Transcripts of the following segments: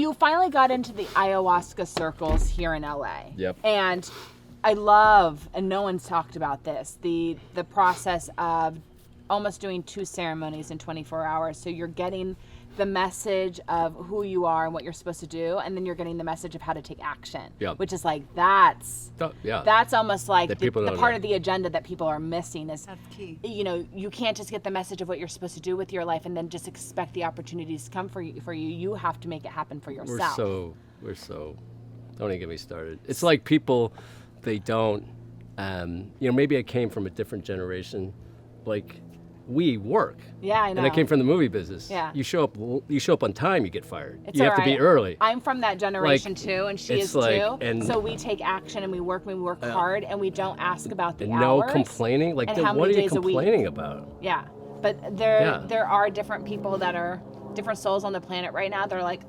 you finally got into the ayahuasca circles here in LA. Yep. And I love, and no one's talked about this, the process of almost doing 2 ceremonies in 24 hours. So you're getting the message of who you are and what you're supposed to do, and then you're getting the message of how to take action. Yep. Which is like, that's almost like the part of the agenda that people are missing is, that's key. You know, you can't just get the message of what you're supposed to do with your life and then just expect the opportunities to come for you. You have to make it happen for yourself. We're so, don't even get me started. It's like people, they don't, maybe I came from a different generation, like, we work. Yeah, I know. And I came from the movie business. Yeah. You show up on time, you get fired. It's you have to be early. I'm from that generation too, and she is too. And so we take action and we work hard, and we don't ask about the and hours. no complaining. Like, and how what many are you days a week. complaining about? Yeah, but there are different people that are different souls on the planet right now. They're like,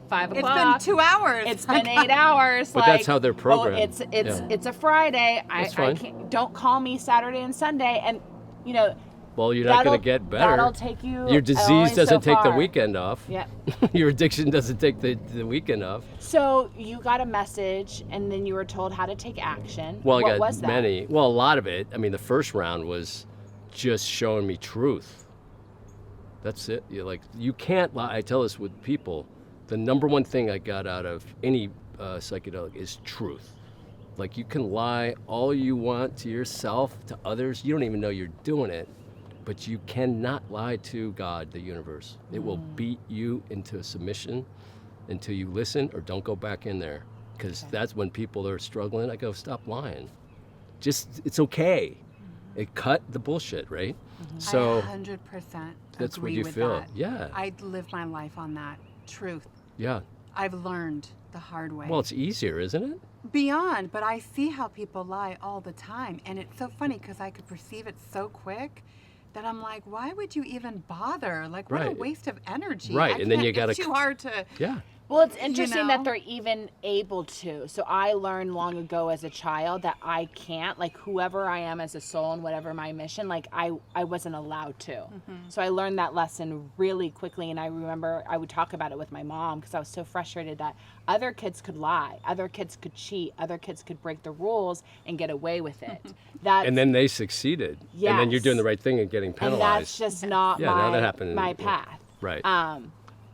5 o'clock. It's been 2 hours. It's been 8 hours. But that's how they're programmed. It's a Friday. I can't, don't call me Saturday and Sunday, and you know. Well, you're not going to get better. That'll take you. Your disease doesn't take the weekend off. Yeah. Your addiction doesn't take the weekend off. So you got a message, and then you were told how to take action. Well, what I got was that? many. Well, a lot of it. I mean, the first round was just showing me truth. That's it. You can't lie. I tell this with people. The number one thing I got out of any psychedelic is truth. Like, you can lie all you want to yourself, to others. You don't even know you're doing it. But you cannot lie to God, the universe. It will beat you into a submission until you listen or don't go back in there. Because that's when people are struggling. I go, stop lying. It's okay. It cut the bullshit, right? So I 100% that's agree what you with feel. that. Yeah. I live my life on that truth. Yeah. I've learned the hard way. Well, it's easier, isn't it? Beyond, but I see how people lie all the time. And it's so funny because I could perceive it so quick that I'm like, why would you even bother? Like, what a waste of energy. Right, and then you got to. It's too hard to. Yeah. Well, it's interesting that they're even able to. So I learned long ago as a child that I can't, like, whoever I am as a soul and whatever my mission, like, I wasn't allowed to. Mm-hmm. So I learned that lesson really quickly, and I remember I would talk about it with my mom because I was so frustrated that other kids could lie, other kids could cheat, other kids could break the rules and get away with it. And then they succeeded. Yes. And then you're doing the right thing and getting penalized. And that's just not my path. Right.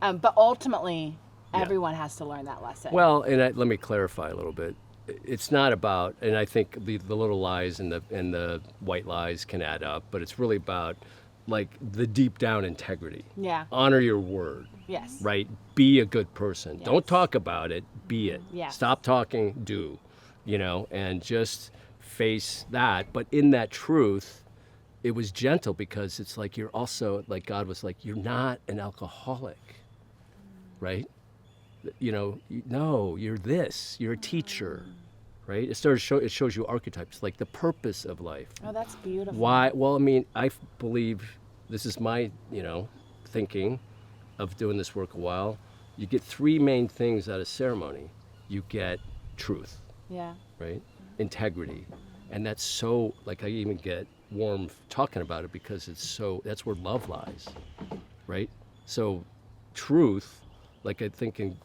But ultimately, everyone has to learn that lesson. Well, and let me clarify a little bit. It's not about, and I think the little lies and the white lies can add up, but it's really about, like, the deep down integrity. Yeah. Honor your word. Yes. Right? Be a good person. Yes. Don't talk about it. Be it. Yes. Stop talking. Do. And just face that. But in that truth, it was gentle because it's like you're also, like, God was like, you're not an alcoholic. Right? No, you're this. You're a teacher, right? It shows you archetypes, like the purpose of life. Oh, that's beautiful. Why? Well, I mean, I believe this is my, thinking of doing this work a while. You get 3 main things out of ceremony. You get truth. Yeah. Right? Integrity. And that's so, like, I even get warm talking about it because that's where love lies, right? So truth, like, I think in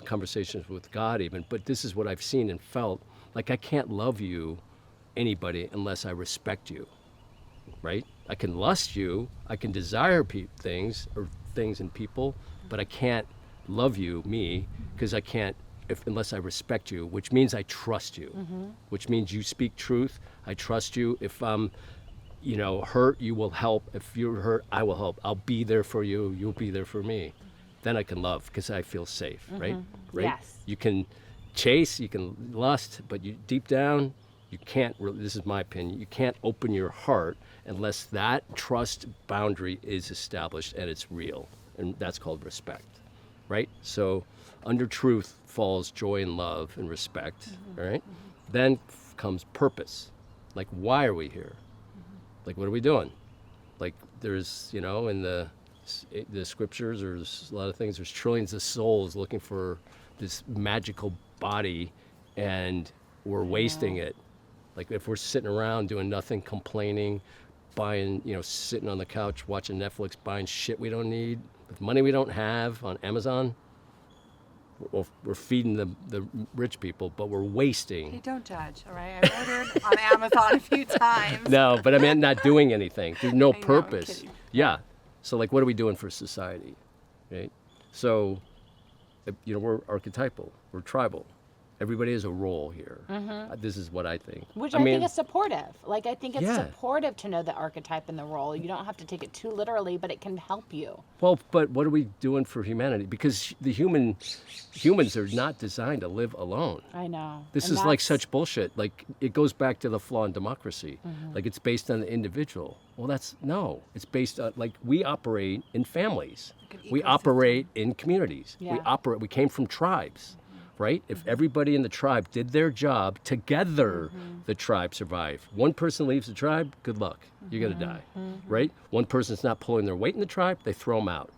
conversations with God even, but this is what I've seen and felt. Like, I can't love anybody unless I respect you, right? I can lust you, I can desire things and people, but I can't love you, me, because I can't unless I respect you, which means I trust you, which means you speak truth, I trust you. If I'm hurt, you will help. If you're hurt, I will help. I'll be there for you, you'll be there for me. Then I can love because I feel safe, right? Yes. You can chase, you can lust, but deep down, you can't, this is my opinion, you can't open your heart unless that trust boundary is established and it's real. And that's called respect, right? So under truth falls joy and love and respect, all right? Then comes purpose. Like, why are we here? Like, what are we doing? Like, there's, in the scriptures, there's a lot of things. There's trillions of souls looking for this magical body, and we're wasting it. Like, if we're sitting around doing nothing, complaining, buying, sitting on the couch watching Netflix, buying shit we don't need, with money we don't have on Amazon, we're feeding the rich people, but we're wasting. Hey, don't judge, all right? I've ordered on Amazon a few times. No, but I mean not doing anything. There's no I know, I'm purpose. kidding. Yeah. So like, what are we doing for society, right? So, we're archetypal. We're tribal. Everybody has a role here. This is what I think. Which I think is supportive. Like, I think it's Yeah. supportive to know the archetype and the role. You don't have to take it too literally, but it can help you. Well, but what are we doing for humanity? Because humans are not designed to live alone. I know. This And is like that's- such bullshit. Like, it goes back to the flaw in democracy. Like, it's based on the individual. Well, it's based on, like, we operate in families. Like an We ecosystem. operate in communities. Yeah. We came from tribes, right? If everybody in the tribe did their job, together the tribe survived. One person leaves the tribe, good luck. You're going to die, right? One person's not pulling their weight in the tribe, they throw them out.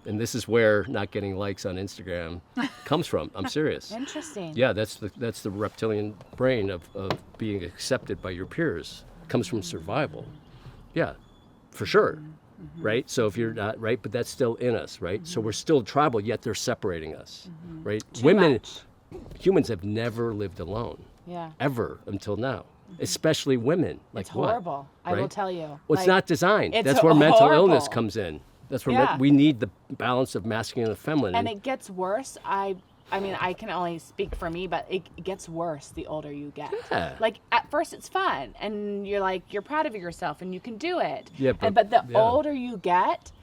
And this is where not getting likes on Instagram comes from. I'm serious. Interesting. Yeah, that's the reptilian brain of being accepted by your peers. It comes from survival. Yeah, for sure. Right? So if you're not, right, but that's still in us, right? So we're still tribal, yet they're separating us, right? Too much. Humans have never lived alone, Yeah. ever until now, especially women. Like It's what? horrible. I will right? tell you. Well, it's Like, not designed. it's That's where mental illness horrible. comes in. That's where Yeah. we need the balance of masculine and feminine. And it gets worse. I mean, I can only speak for me, but it gets worse the older you get. Yeah. Like, at first it's fun, and you're proud of yourself, and you can do it. Yeah, But the yeah. older you get,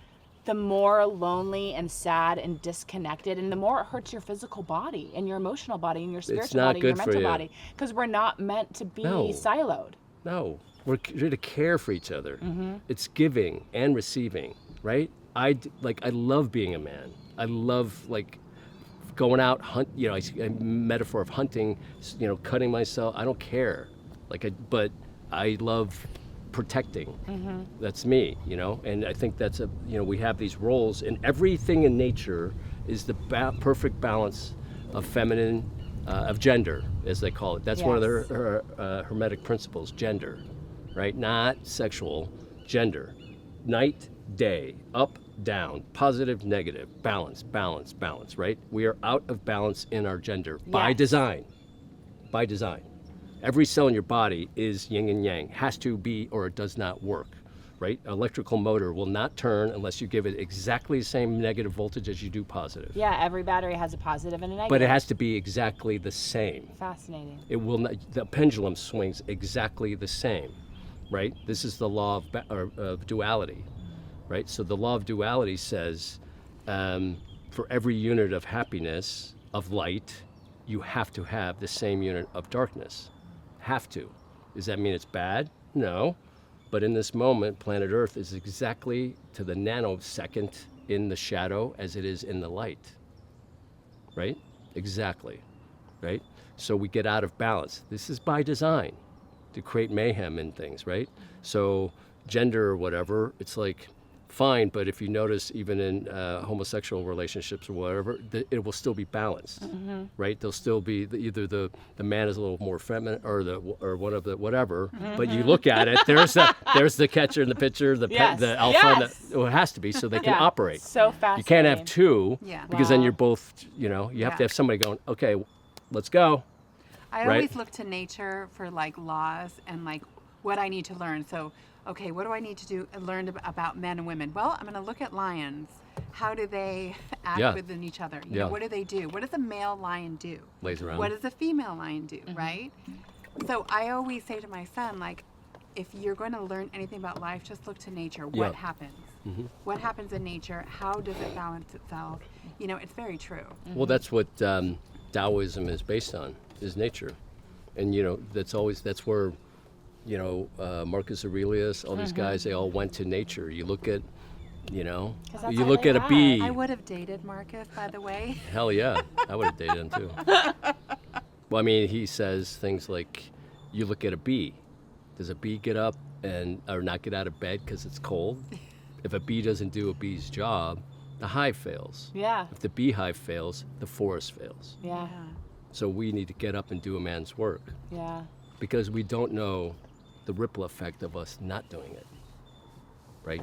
the more lonely and sad and disconnected, and the more it hurts your physical body and your emotional body and your spiritual not body and your good for mental you. body. Because we're not meant to be No. siloed. No, we're here to care for each other. Mm-hmm. It's giving and receiving, right? I love being a man. I love like going out hunt. A metaphor of hunting. Cutting myself. I don't care. But I love protecting. That's me. And I think that's we have these roles, and everything in nature is the perfect balance of feminine. Of gender, as they call it. That's one of Yes. their hermetic principles, gender, right? Not sexual, gender. Night, day, up, down, positive, negative, balance, balance, balance, right? We are out of balance in our gender by Yes. design. By design. Every cell in your body is yin and yang, has to be or it does not work. Right? Electrical motor will not turn unless you give it exactly the same negative voltage as you do positive. Yeah, every battery has a positive and a negative. But it has to be exactly the same. Fascinating. It will not. The pendulum swings exactly the same, right? This is the law of duality, right? So the law of duality says, for every unit of happiness, of light, you have to have the same unit of darkness. Have to. Does that mean it's bad? No. But in this moment, planet Earth is exactly to the nanosecond in the shadow as it is in the light. Right? Exactly. Right? So we get out of balance. This is by design to create mayhem in things, right? So gender or whatever, it's like fine, but if you notice even in homosexual relationships or whatever, it will still be balanced, right? There'll still be either the man is a little more feminine or one of the whatever, but you look at it, there's the catcher in the pitcher, the Yes. the alpha, Yes. well, it has to be so they can Yeah. operate. So fascinating. You can't have two Yeah. because then Wow. you're both, you have Yeah. to have somebody going, okay, let's go. I Right. always look to nature for like laws and like what I need to learn. So, okay, what do I need to learn about men and women? Well, I'm going to look at lions. How do they act Yeah. within each other? Yeah. What do they do? What does a male lion do? Lays around. What does a female lion do, right? So I always say to my son, like, if you're going to learn anything about life, just look to nature. Yeah. What happens? What happens in nature? How does it balance itself? It's very true. Well, that's what Taoism is based on, is nature. And, that's where, Marcus Aurelius, all these guys, they all went to nature. You look at, 'Cause that's you all look they at a had. bee. I would have dated Marcus, by the way. Hell yeah, I would have dated him too. Well, I mean, he says things like, you look at a bee. Does a bee get up or not get out of bed because it's cold? If a bee doesn't do a bee's job, the hive fails. Yeah. If the beehive fails, the forest fails. Yeah. So we need to get up and do a man's work Yeah. because we don't know the ripple effect of us not doing it, right?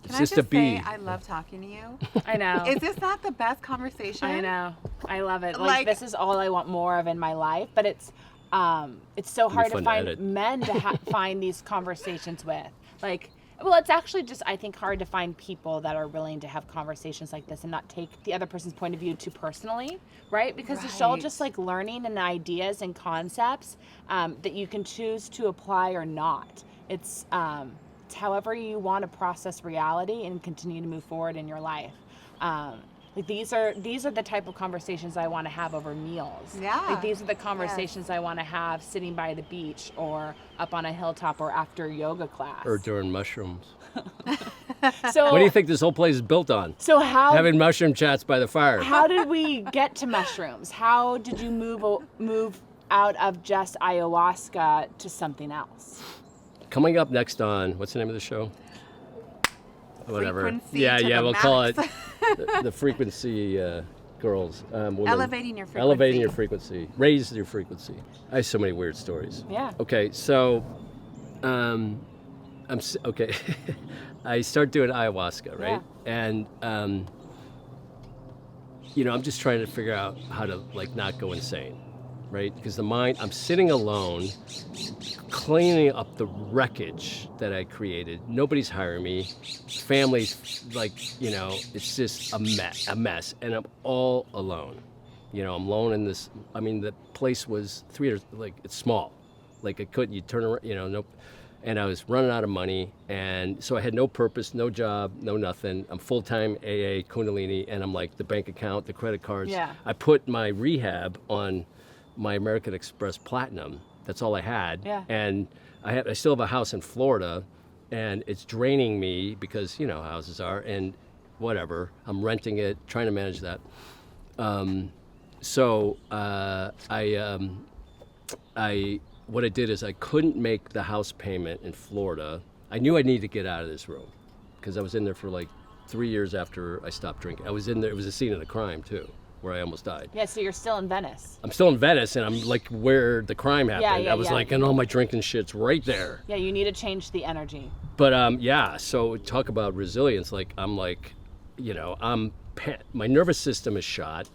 Can It's I just just a bee. say I love talking to you? I know. Is this not the best conversation? I know. I love it. Like- This is all I want more of in my life. But it's so hard to fun to find edit. men to find these conversations with. Well, it's actually just, I think, hard to find people that are willing to have conversations like this and not take the other person's point of view too personally, right? Because it's all Right. just like learning and ideas and concepts that you can choose to apply or not. It's however you want to process reality and continue to move forward in your life. These are the type of conversations I want to have over meals. Yeah. These are the conversations I want to have sitting by the beach or up on a hilltop or after yoga class. Or during mushrooms. So What do you think this whole place is built on? So Having mushroom chats by the fire. how did we get to mushrooms? How did you move out of just ayahuasca to something else? Coming up next on, what's the name of the show? Whatever. Frequency Yeah, to yeah, the we'll call it max. the frequency girls. Women. Elevating your frequency. Elevating your frequency. Raise your frequency. I have so many weird stories. Yeah. Okay, so okay. I start doing ayahuasca, right? Yeah. And I'm just trying to figure out how to not go insane, right? Because the mind, I'm sitting alone, cleaning up the wreckage that I created. Nobody's hiring me. Family's it's just a mess, and I'm all alone. I'm alone in this. I mean, the place was 300. It's small. I couldn't. You turn around. Nope. And I was running out of money, and so I had no purpose, no job, no nothing. I'm full-time AA, Kundalini, and I'm the bank account, the credit cards. Yeah. I put my rehab on my American Express Platinum. That's all I had. Yeah. And I still have a house in Florida, and it's draining me because how houses are, and whatever. I'm renting it, trying to manage that. What I did is I couldn't make the house payment in Florida. I knew I needed to get out of this room because I was in there for 3 years after I stopped drinking. I was in there. It was a scene of the crime too, where I almost died. Yeah, so you're still in Venice. I'm still in Venice, and I'm where the crime happened. Yeah, I was yeah. and all my drinking shit's right there. Yeah, you need to change the energy. But so talk about resilience. My nervous system is shot.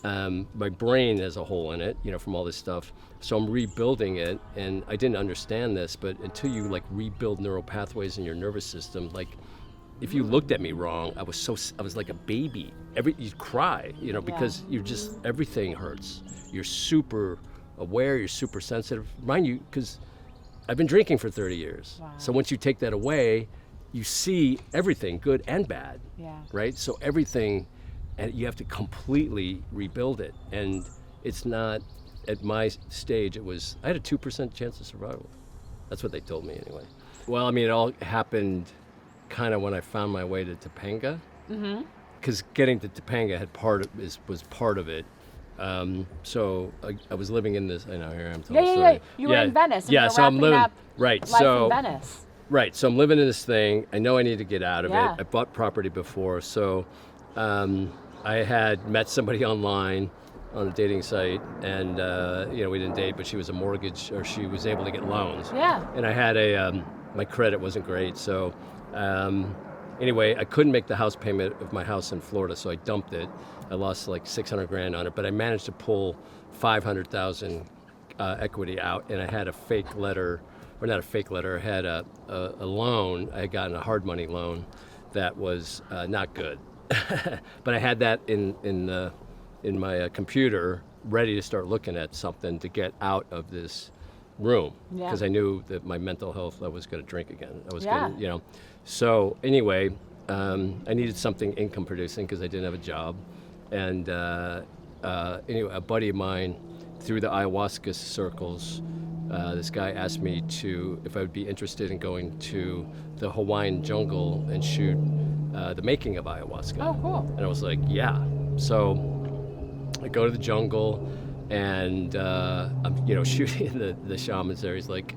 My brain has a hole in it, from all this stuff. So I'm rebuilding it, and I didn't understand this, but until you rebuild neural pathways in your nervous system, if you looked at me wrong, I was like a baby. You'd cry, because you just, everything hurts. You're super aware, you're super sensitive. Mind you, because I've been drinking for 30 years. Wow. So once you take that away, you see everything, good and bad. Yeah. Right? So everything, and you have to completely rebuild it. And it's not, at my stage, I had a 2% chance of survival. That's what they told me anyway. Well, it all happened kind of when I found my way to Topanga. Mm-hmm. Because getting to Topanga was part of it. So I was living in this, I know, here I'm telling a story. Yeah. You were in Venice. And Yeah, you're so I'm wrapping living, up right, life so. in Venice. Right, so I'm living in this thing. I know I need to get out of Yeah. it. I bought property before, so I had met somebody online on a dating site, and we didn't date, but she was she was able to get loans. Yeah. And I had my credit wasn't great, so anyway, I couldn't make the house payment of my house in Florida, so I dumped it. I lost $600,000 on it, but I managed to pull $500,000 equity out, and I had a fake letter. Or not a fake letter, I had a loan. I had gotten a hard money loan that was not good. But I had that in my computer ready to start looking at something to get out of this room. Yeah. Because I knew that my mental health, I was going to drink again. I was Yeah. getting, So anyway, I needed something income producing because I didn't have a job. And anyway, a buddy of mine through the ayahuasca circles, this guy asked me if I would be interested in going to the Hawaiian jungle and shoot the making of ayahuasca. Oh, cool. And I was like, yeah. So I go to the jungle, and I'm shooting the shamans there. He's like,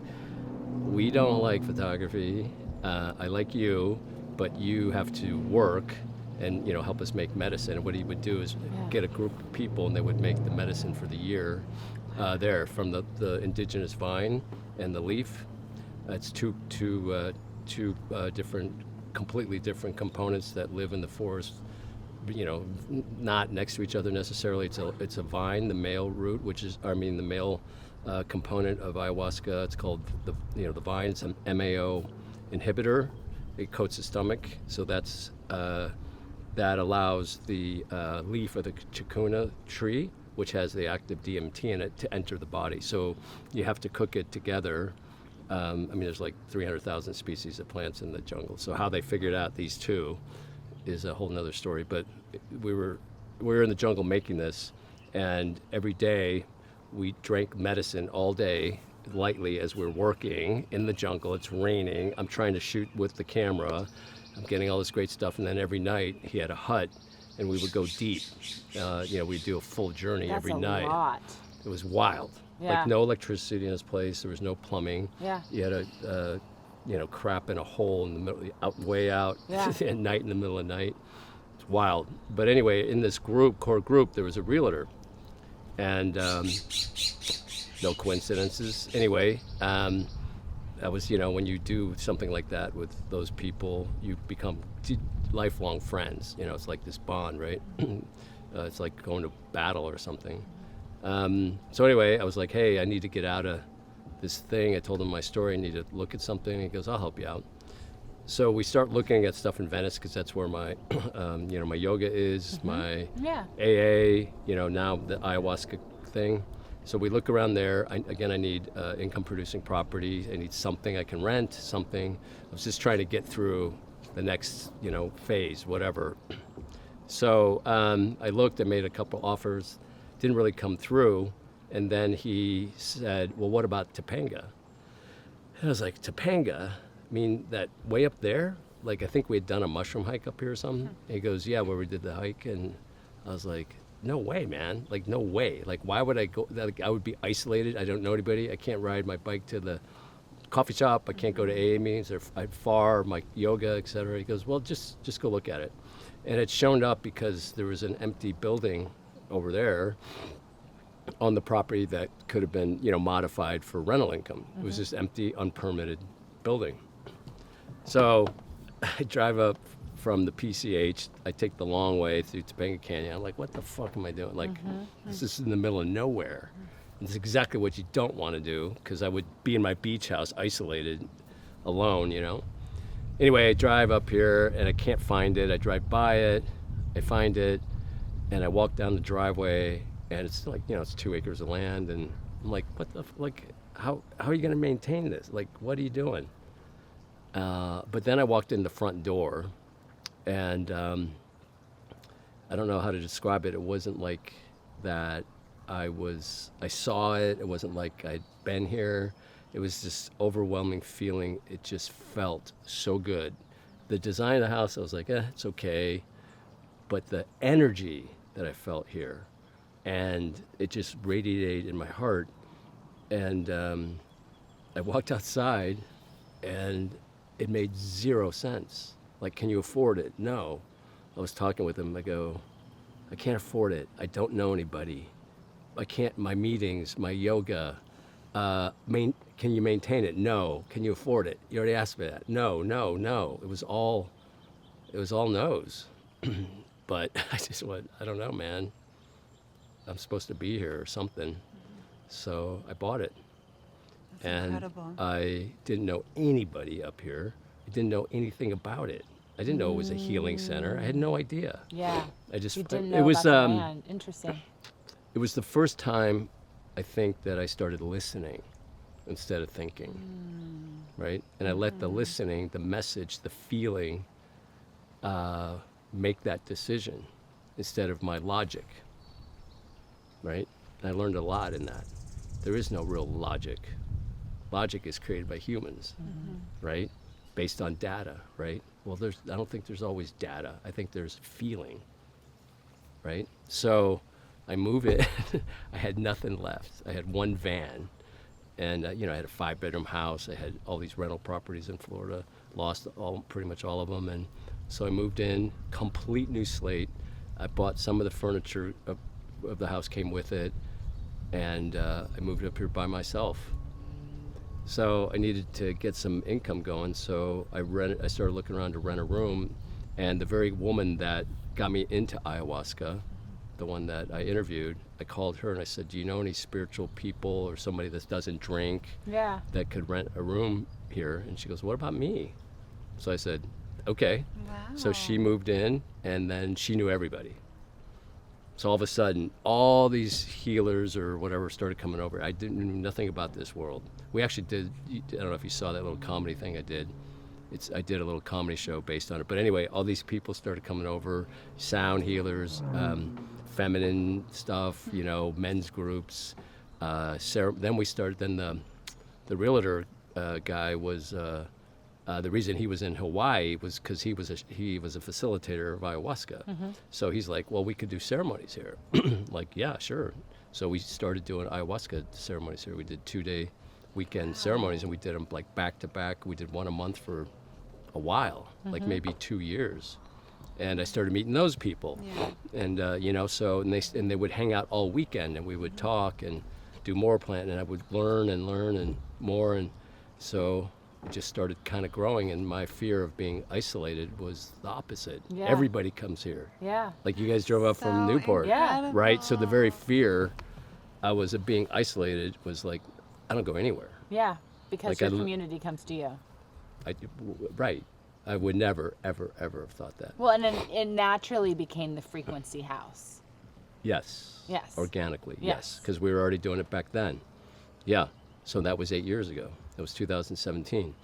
we don't like photography. I like you, but you have to work and help us make medicine. And what he would do is get a group of people, and they would make the medicine for the year. There from the indigenous vine and the leaf. It's two different completely different components that live in the forest, not next to each other necessarily. It's a vine, the male root, the male component of ayahuasca. It's called the vine. It's an MAO inhibitor. It coats the stomach, so that allows the leaf of the chacuna tree, which has the active DMT in it, to enter the body. So you have to cook it together. There's like 300,000 species of plants in the jungle. So how they figured out these two is a whole nother story. But we were in the jungle making this, and every day we drank medicine all day, lightly, as we're working in the jungle. It's raining. I'm trying to shoot with the camera. I'm getting all this great stuff. And then every night he had a hut, and we would go deep. We'd do a full journey every night. That's a lot. It was wild. Yeah. Like no electricity in this place. There was no plumbing. Yeah. You had crap in a hole in the middle, way out at night, in the middle of the night. It's wild. But anyway, in this core group, there was a realtor. And no coincidences. Anyway, that was, when you do something like that with those people, you become lifelong friends. It's like this bond, right? It's like going to battle or something. So anyway, I was like, hey, I need to get out of this thing. I told him my story. I need to look at something. He goes, I'll help you out. So we start looking at stuff in Venice, because that's where my, my yoga is, my AA, now the ayahuasca thing. So we look around there. I need income-producing property. I need something I can rent, something. I was just trying to get through the next, phase, whatever. So I looked. I made a couple offers. Didn't really come through. And then he said, well, what about Topanga? And I was like, Topanga? I mean, that way up there? Like, I think we had done a mushroom hike up here or something. And he goes, yeah, where we did the hike. And I was like, no way, man. Like, no way. Like, why would I go? Like, I would be isolated. I don't know anybody. I can't ride my bike to the coffee shop. I can't go to AA meetings. They're far, my yoga, et cetera. He goes, well, just go look at it. And it showed up because there was an empty building over there on the property that could have been, modified for rental income. It was this empty, unpermitted building. So I drive up from the PCH. I take the long way through Topanga Canyon. I'm like, what the fuck am I doing? Like, this is in the middle of nowhere. And it's exactly what you don't want to do, because I would be in my beach house, isolated, alone, Anyway, I drive up here, and I can't find it. I drive by it. I find it, and I walk down the driveway, and it's like, it's 2 acres of land, and I'm like, what the, how are you going to maintain this? Like, what are you doing? But then I walked in the front door, and I don't know how to describe it. It wasn't like that I saw it. It wasn't like I'd been here. It was this overwhelming feeling. It just felt so good. The design of the house, I was like, it's okay. But the energy that I felt here, and it just radiated in my heart. And I walked outside, and it made zero sense. Like, can you afford it? No. I was talking with him. I go, I can't afford it. I don't know anybody. I can't, my meetings, my yoga. Can you maintain it? No. Can you afford it? You already asked me that. No. It was all no's. But I just went, I don't know, man. I'm supposed to be here or something. So I bought it. That's incredible. I didn't know anybody up here. I didn't know anything about it. I didn't know it was a healing center. I had no idea. Yeah. I just, you didn't know it was, about the land. Interesting. It was the first time, I think, that I started listening instead of thinking, right? And I let the listening, the message, the feeling, make that decision instead of my logic, right? And I learned a lot in that. There is no real logic. Logic is created by humans, right? Based on data, right? Well, I don't think there's always data. I think there's feeling, right? So I move it. I had nothing left. I had one van, and I had a 5-bedroom house. I had all these rental properties in Florida, lost pretty much all of them, and so I moved in, complete new slate. I bought some of the furniture of the house came with it, and I moved up here by myself. So I needed to get some income going. So I started looking around to rent a room, and the very woman that got me into ayahuasca, the one that I interviewed, I called her and I said, do you know any spiritual people or somebody that doesn't drink that could rent a room here? And she goes, what about me? So I said, okay. Wow. So she moved in, and then she knew everybody. So all of a sudden, all these healers or whatever started coming over. I didn't know nothing about this world. We actually did, I don't know if you saw that little comedy thing I did. I did a little comedy show based on it. But anyway, all these people started coming over, sound healers, feminine stuff, men's groups. Then we started, the realtor guy was, the reason he was in Hawaii was because he was a facilitator of ayahuasca. So he's like, well, we could do ceremonies here. Like, yeah, sure. So we started doing ayahuasca ceremonies here. We did 2-day weekend ceremonies, and we did them like back to back. We did one a month for a while, like maybe 2 years. And I started meeting those people. And, and they would hang out all weekend, and we would talk and do more planting, and I would learn and more. And so it just started kind of growing, and my fear of being isolated was the opposite. Everybody comes here. Like you guys drove up from Newport. Incredible. Right? So the very fear I was of being isolated was like, I don't go anywhere. Because Like your community comes to you. Right. I would never, ever, ever have thought that. Well, and then it naturally became the Frequency House. Yes. Organically, Yes. yes. Because we were already doing it back then. Yeah. So that was 8 years ago. That was 2017.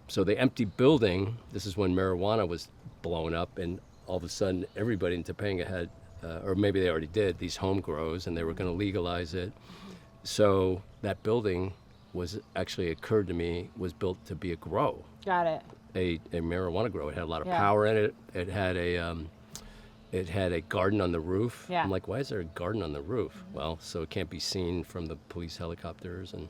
So the empty building, this is when marijuana was blowing up, and all of a sudden everybody in Topanga had, or maybe they already did, these home grows, and they were going to legalize it. So that building occurred to me, was built to be a grow. Got it. A marijuana grow. It had a lot of power in it. It had a garden on the roof. I'm like, why is there a garden on the roof? Well, so it can't be seen from the police helicopters. And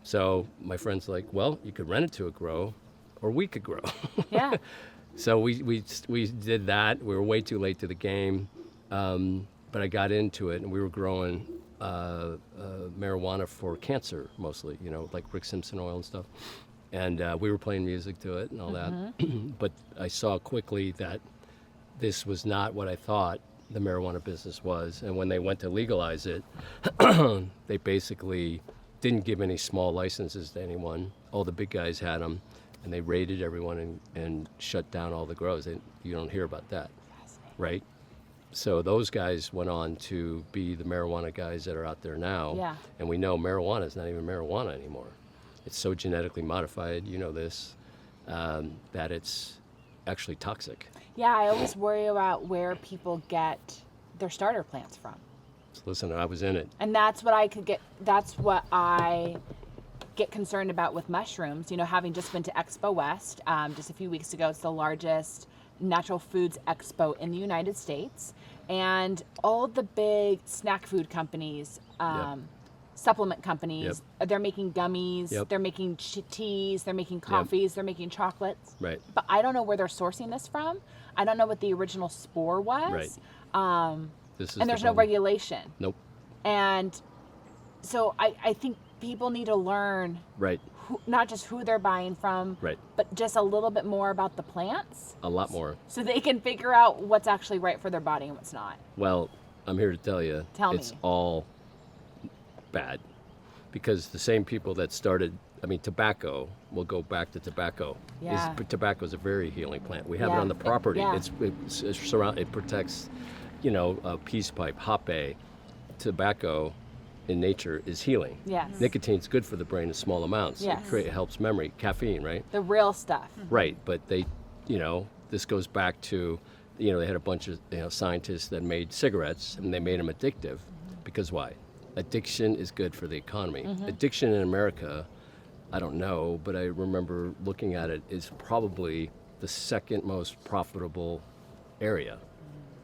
so my friend's like, well, you could rent it to a grow, or we could grow. So we did that. We were way too late to the game, but I got into it, and we were growing marijuana for cancer mostly, like Rick Simpson oil and stuff. And we were playing music to it and all that. But I saw quickly that this was not what I thought the marijuana business was. And when they went to legalize it, they basically didn't give any small licenses to anyone. All the big guys had them, and they raided everyone and shut down all the grows. You don't hear about that, right? So those guys went on to be the marijuana guys that are out there now. And we know marijuana is not even marijuana anymore. It's so genetically modified, this, that it's actually toxic. I always worry about where people get their starter plants from. So listen, I was in it. And that's what I get concerned about with mushrooms. Having just been to Expo West just a few weeks ago, it's the largest natural foods expo in the United States. And all the big snack food companies, supplement companies, they're making gummies, they're making teas, they're making coffees, they're making chocolates. Right. But I don't know where they're sourcing this from. I don't know what the original spore was. Right. And there's no regulation. Nope. And so I think people need to learn not just who they're buying from, but just a little bit more about the plants. A lot more. So they can figure out what's actually right for their body and what's not. Well, I'm here to tell you, it's all bad. Because the same people that started, tobacco, we'll go back to tobacco. Tobacco is a very healing plant. We have it on the property. It protects, peace pipe, hop-a. Tobacco in nature is healing. Nicotine's good for the brain in small amounts. It helps memory. Caffeine, right? The real stuff. Right, but they, this goes back to, they had a bunch of scientists that made cigarettes, and they made them addictive. Because why? Addiction is good for the economy. Addiction in America, I don't know, but I remember looking at it, is probably the second most profitable area.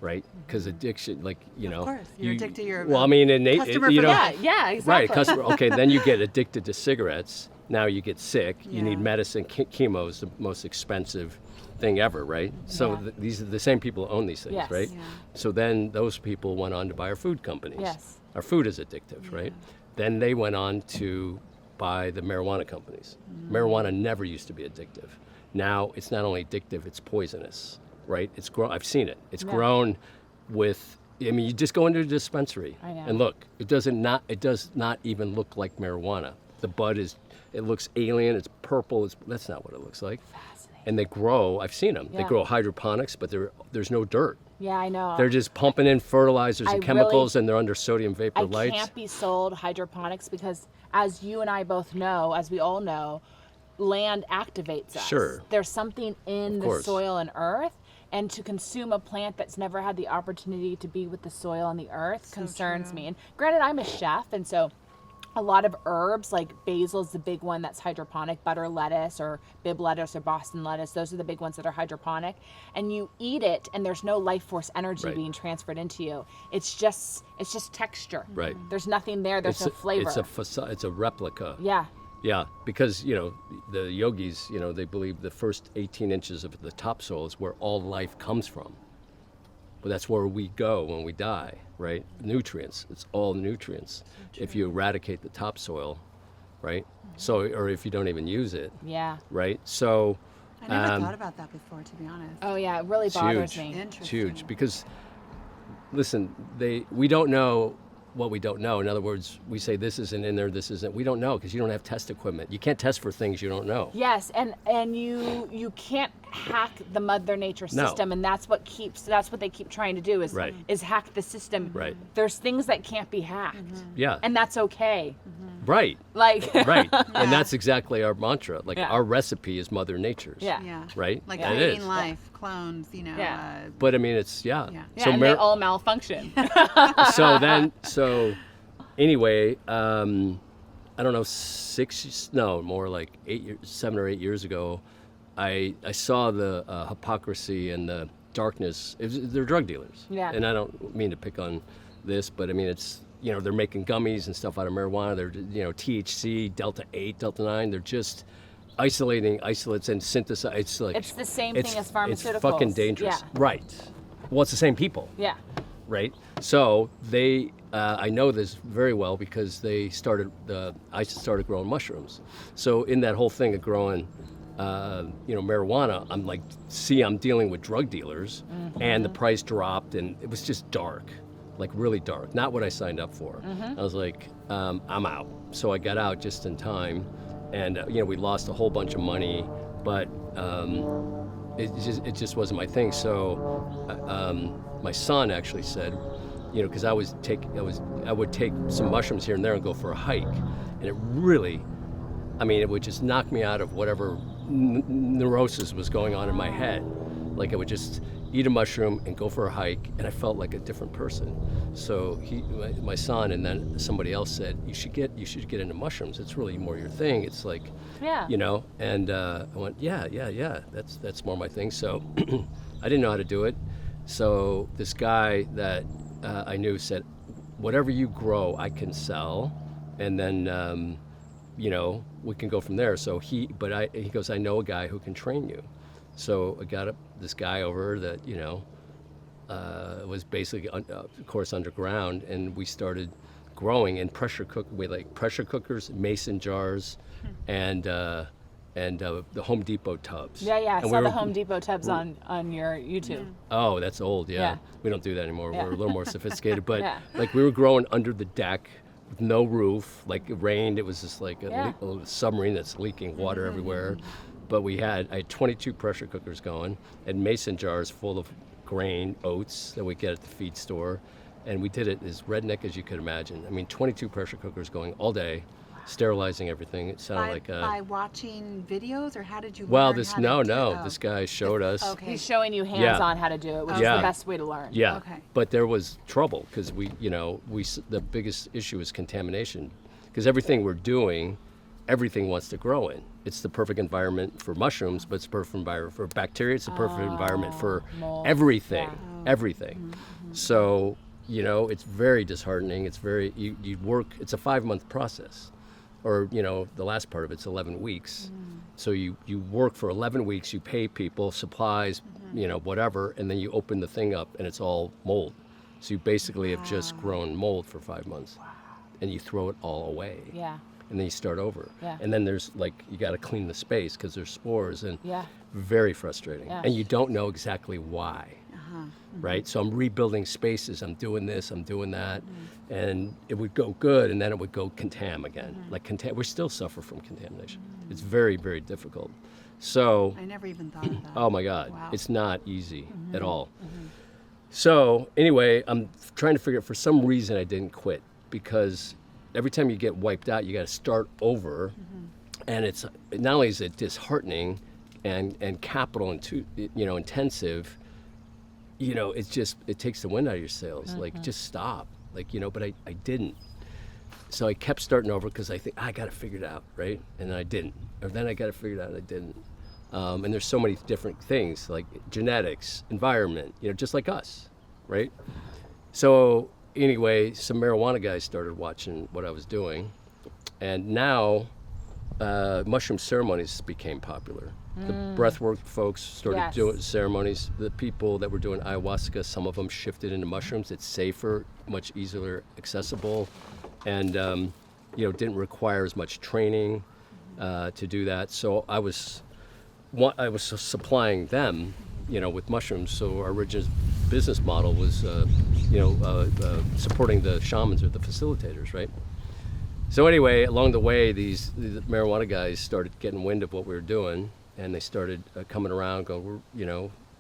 Right, because addiction, Of course, you're addicted to your. Well, innate, customer exactly. Right, customer. Okay, then you get addicted to cigarettes. Now you get sick. You need medicine. Chemo is the most expensive thing ever, right? So these are the same people who own these things, right? So then those people went on to buy our food companies. Our food is addictive, right? Then they went on to by the marijuana companies. Marijuana never used to be addictive. Now it's not only addictive, it's poisonous, right? It's grown. I've seen it. It's grown with. I mean, you just go into a dispensary and look. It does not even look like marijuana. The bud it looks alien. It's purple. That's not what it looks like. Fascinating. And they grow. I've seen them. They grow hydroponics, but there's no dirt. Yeah, I know. They're just pumping in fertilizers and chemicals, and they're under sodium vapor lights. I can't be sold hydroponics because, as you and I both know, as we all know, land activates us. Sure. There's something in the soil and earth. And to consume a plant that's never had the opportunity to be with the soil and the earth concerns me. And granted, I'm a chef, and so a lot of herbs, like basil is the big one that's hydroponic, butter lettuce or Bib lettuce or Boston lettuce, those are the big ones that are hydroponic. And you eat it, and there's no life force energy being transferred into you. It's just texture. Right. There's nothing there. There's no flavor. It's a replica. Yeah. Yeah, because, the yogis, they believe the first 18 inches of the topsoil is where all life comes from. But that's where we go when we die, right? Nutrients. It's all nutrients. If you eradicate the topsoil, right? So, or if you don't even use it. Yeah. Right? So. I never thought about that before, to be honest. Oh, yeah, it really bothers me. It's huge because, listen, we don't know what we don't know. In other words, we say this isn't in there, this isn't. We don't know because you don't have test equipment. You can't test for things you don't know. Yes, and you can't hack the Mother Nature system, and that's what they keep trying to do is hack the system. Right. There's things that can't be hacked. Yeah. And that's okay. Right. Like right. And that's exactly our mantra. Like our recipe is Mother Nature's. Yeah. Right? Like and creating life, clones, but I mean, it's Yeah, so and they all malfunction. So anyway, I don't know, 7 or 8 years ago, I saw the hypocrisy and the darkness. They're drug dealers. Yeah. And I don't mean to pick on this, but I mean, it's, they're making gummies and stuff out of marijuana. They're, THC, Delta 8, Delta 9. They're just isolating isolates and synthesize. It's the same thing as pharmaceuticals. It's fucking dangerous. Yeah. Right. Well, it's the same people. Yeah. Right. So they, I know this very well because I started growing mushrooms. So in that whole thing of growing, marijuana, I'm dealing with drug dealers, and the price dropped, and it was just dark, like really dark. Not what I signed up for. I was like, I'm out. So I got out just in time, and we lost a whole bunch of money, but it just wasn't my thing. So my son actually said, because I would take some mushrooms here and there and go for a hike, and it really, it would just knock me out of whatever neurosis was going on in my head. Like I would just eat a mushroom and go for a hike, and I felt like a different person. So my son, and then somebody else said, you should get into mushrooms. It's really more your thing. It's like, and I went, yeah, that's more my thing. So I didn't know how to do it. So this guy that I knew said, whatever you grow, I can sell, and then we can go from there. So he goes, I know a guy who can train you. So I got this guy over that was basically of course underground, and we started growing in pressure cookers, mason jars, and the Home Depot tubs. Yeah, I saw the Home Depot tubs on your YouTube. Oh, that's old, yeah. We don't do that anymore. Yeah. We're a little more sophisticated. But we were growing under the deck with no roof. Like it rained, it was just like a submarine that's leaking water everywhere. But I had 22 pressure cookers going, and mason jars full of grain, oats that we get at the feed store. And we did it as redneck as you could imagine. 22 pressure cookers going all day, sterilizing everything. It sounded by watching videos, or how did you well, learn this how to do this guy showed us. Okay. He's showing you hands-on how to do it, which is the best way to learn. Yeah. Okay. But there was trouble because the biggest issue is contamination, because everything we're doing, everything wants to grow in. It's the perfect environment for mushrooms, but it's the perfect environment for bacteria. It's the perfect environment for mold. everything, Yeah. everything. So, it's very disheartening. It's very, you work, it's a 5-month process. Or, the last part of it's 11 weeks. So you work for 11 weeks, you pay people, supplies, whatever, and then you open the thing up and it's all mold. So you basically have just grown mold for 5 months. And you throw it all away. Yeah. and then you start over. Yeah. And then there's like, you got to clean the space because there's spores, and Yeah. very frustrating. Yeah. And you don't know exactly why. Right? So I'm rebuilding spaces, I'm doing this, I'm doing that, and it would go good, and then it would go contam again. Like we still suffer from contamination. It's very, very difficult. So, I never even thought of that. oh my God, Wow. it's not easy at all. So anyway, I'm trying to figure out, for some reason I didn't quit, because every time you get wiped out, you got to start over, and it's not only is it disheartening and capital intensive. It's just, it takes the wind out of your sails. Like, just stop. Like, but I didn't. So I kept starting over because I think, I got to figure it out, right? And I didn't. Or then I got to figure it out and I didn't. And there's so many different things, like genetics, environment, just like us, right? So anyway, some marijuana guys started watching what I was doing. And now mushroom ceremonies became popular. The breathwork folks started doing ceremonies. The people that were doing ayahuasca, some of them shifted into mushrooms. It's safer, much easier accessible, and didn't require as much training to do that. So I was supplying them, with mushrooms. So our original business model was, supporting the shamans or the facilitators, right? So anyway, along the way, these marijuana guys started getting wind of what we were doing. And they started coming around, going,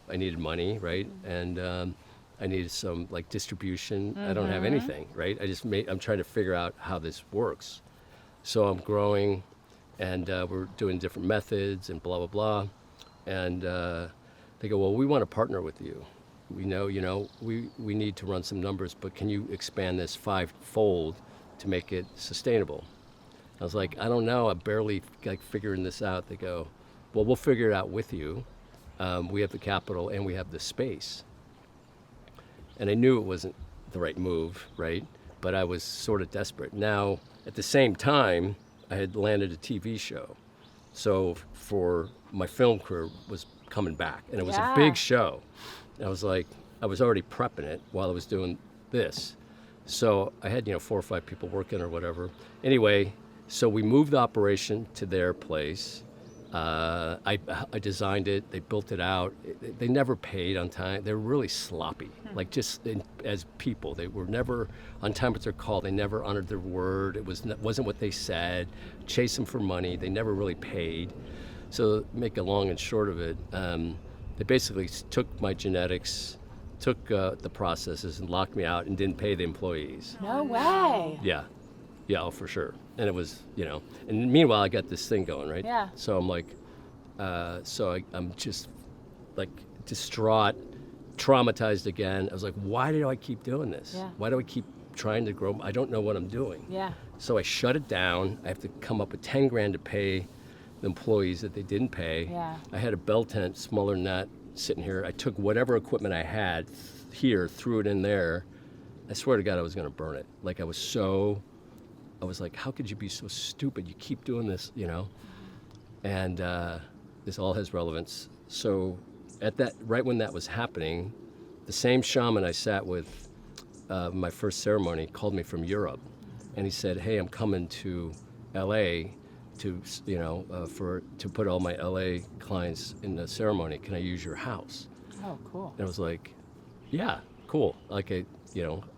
I needed money, right? And I needed some like distribution. I don't have anything, right? I'm trying to figure out how this works. So I'm growing, and we're doing different methods and blah, blah, blah. And they go, well, we want to partner with you. We know, we need to run some numbers, but can you expand this 5-fold to make it sustainable? I was like, I don't know. I'm barely figuring this out. They go, well, we'll figure it out with you. We have the capital and we have the space. And I knew it wasn't the right move, right? But I was sort of desperate. Now, at the same time, I had landed a TV show. So for my film career was coming back, and it was a big show. And I was like, I was already prepping it while I was doing this. So I had, 4 or 5 people working or whatever. Anyway, so we moved the operation to their place. I designed it. They built it out. They never paid on time. They were really sloppy. Like as people, they were never on time with their call. They never honored their word. It wasn't what they said. Chased them for money. They never really paid. So make a long and short of it, they basically took my genetics, took the processes, and locked me out and didn't pay the employees. No way. Yeah, oh, for sure. And it was, and meanwhile, I got this thing going, right? Yeah. So I'm like, I'm just like distraught, traumatized again. I was like, why do I keep doing this? Yeah. Why do I keep trying to grow? I don't know what I'm doing. Yeah. So I shut it down. I have to come up with $10,000 to pay the employees that they didn't pay. Yeah. I had a bell tent, smaller than that, sitting here. I took whatever equipment I had here, threw it in there. I swear to God, I was going to burn it. Like I was like, how could you be so stupid? You keep doing this, And this all has relevance. So right when that was happening, the same shaman I sat with my first ceremony called me from Europe. And he said, hey, I'm coming to LA to put all my LA clients in the ceremony. Can I use your house? Oh, cool. And I was like, yeah, cool. Like I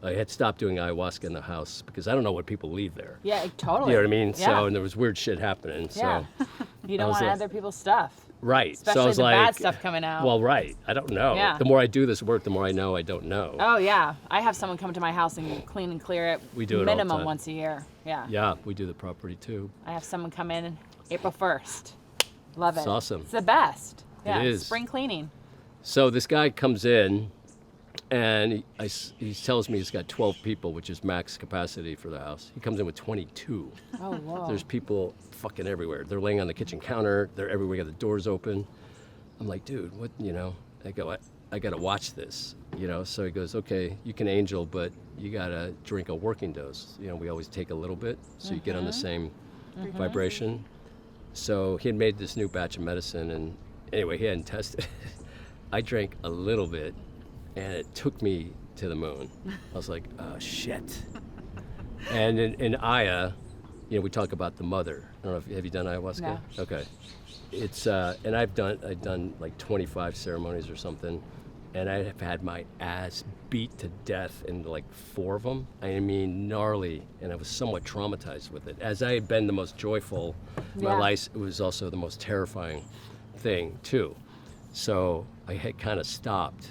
had stopped doing ayahuasca in the house because I don't know what people leave there. Yeah, totally. You know what I mean? Yeah. So, and there was weird shit happening. Yeah. So, You don't want other people's stuff. right. Especially so I was the like, bad stuff coming out. Well, right. I don't know. Yeah. The more I do this work, the more I know I don't know. Oh, yeah. I have someone come to my house and clean and clear it. We do it all the minimum time. once a year. Yeah. Yeah, we do the property too. I have someone come in April 1st. Love it. It's awesome. It's the best. Yeah. It is. Spring cleaning. So this guy comes in, and he tells me he's got 12 people, which is max capacity for the house. He comes in with 22. Oh, whoa. There's people fucking everywhere. They're laying on the kitchen counter. They're everywhere. We got the doors open. I'm like, dude, what, I go, I got to watch this, So he goes, okay, you can angel, but you got to drink a working dose. We always take a little bit so you get on the same vibration. So he had made this new batch of medicine, and anyway, he hadn't tested it. I drank a little bit, and it took me to the moon. I was like, oh, shit. And in Aya, we talk about the mother. I don't know if have you done ayahuasca? No. Okay. It's and I've done like 25 ceremonies or something, and I have had my ass beat to death in like 4 of them. I mean, gnarly, and I was somewhat traumatized with it. As I had been the most joyful in my life, it was also the most terrifying thing too. So I had kind of stopped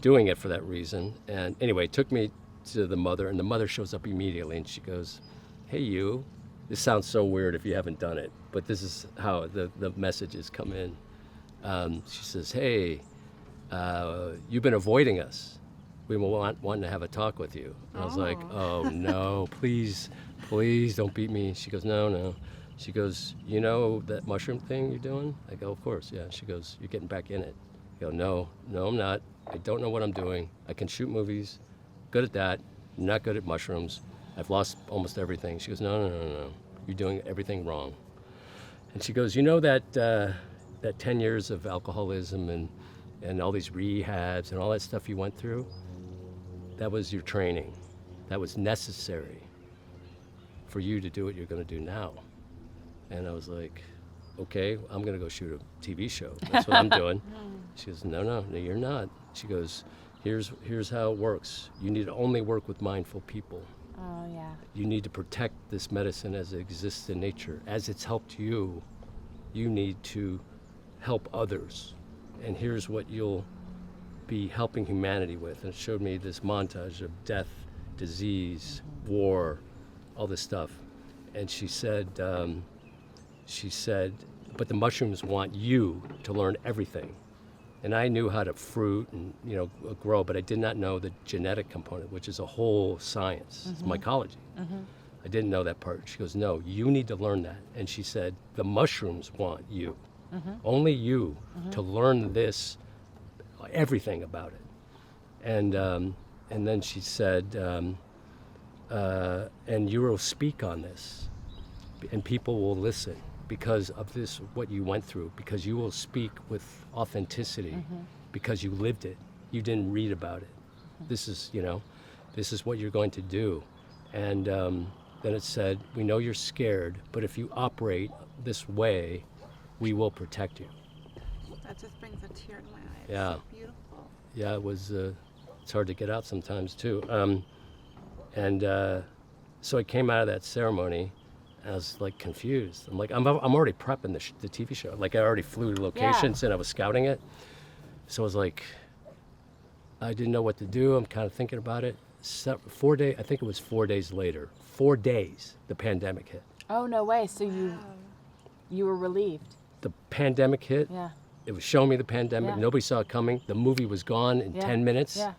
doing it for that reason. And anyway, it took me to the mother, and the mother shows up immediately, and she goes, "Hey, you." This sounds so weird if you haven't done it, but this is how the messages come in. She says, "Hey, you've been avoiding us. We want to have a talk with you." And I was like, "Oh no, please don't beat me." She goes, "No." She goes, "You know that mushroom thing you're doing?" I go, "Of course, yeah." She goes, "You're getting back in it." I go, No, I'm not. I don't know what I'm doing. I can shoot movies, good at that, not good at mushrooms. I've lost almost everything." She goes, No. You're doing everything wrong. And she goes, "You know that 10 years of alcoholism and all these rehabs and all that stuff you went through? That was your training. That was necessary for you to do what you're going to do now." And I was like, "Okay, I'm going to go shoot a TV show. That's what I'm doing." She goes, No, you're not. She goes, here's how it works. You need to only work with mindful people. Oh, yeah. You need to protect this medicine as it exists in nature. As it's helped you, you need to help others. And here's what you'll be helping humanity with." And it showed me this montage of death, disease, war, all this stuff. And she said, "But the mushrooms want you to learn everything." And I knew how to fruit and grow, but I did not know the genetic component, which is a whole science. It's mycology. I didn't know that part. She goes, "No, you need to learn that." And she said, "The mushrooms want you, only you, to learn this, everything about it." And then she said, "And you will speak on this, and people will listen because of this, what you went through, because you will speak with authenticity, because you lived it. You didn't read about it. This is what you're going to do." And then it said, "We know you're scared, but if you operate this way, we will protect you." That just brings a tear to my eye. It's Yeah. so beautiful. Yeah, it was. It's hard to get out sometimes too. So I came out of that ceremony, and I was like confused. I'm like, I'm already prepping the TV show. Like I already flew to locations and I was scouting it. So I was like, I didn't know what to do. I'm kind of thinking about it. 4 days. I think it was 4 days later. 4 days, the pandemic hit. Oh, no way. So you were relieved. The pandemic hit. Yeah. It was showing me the pandemic. Yeah. Nobody saw it coming. The movie was gone in 10 minutes. Yeah.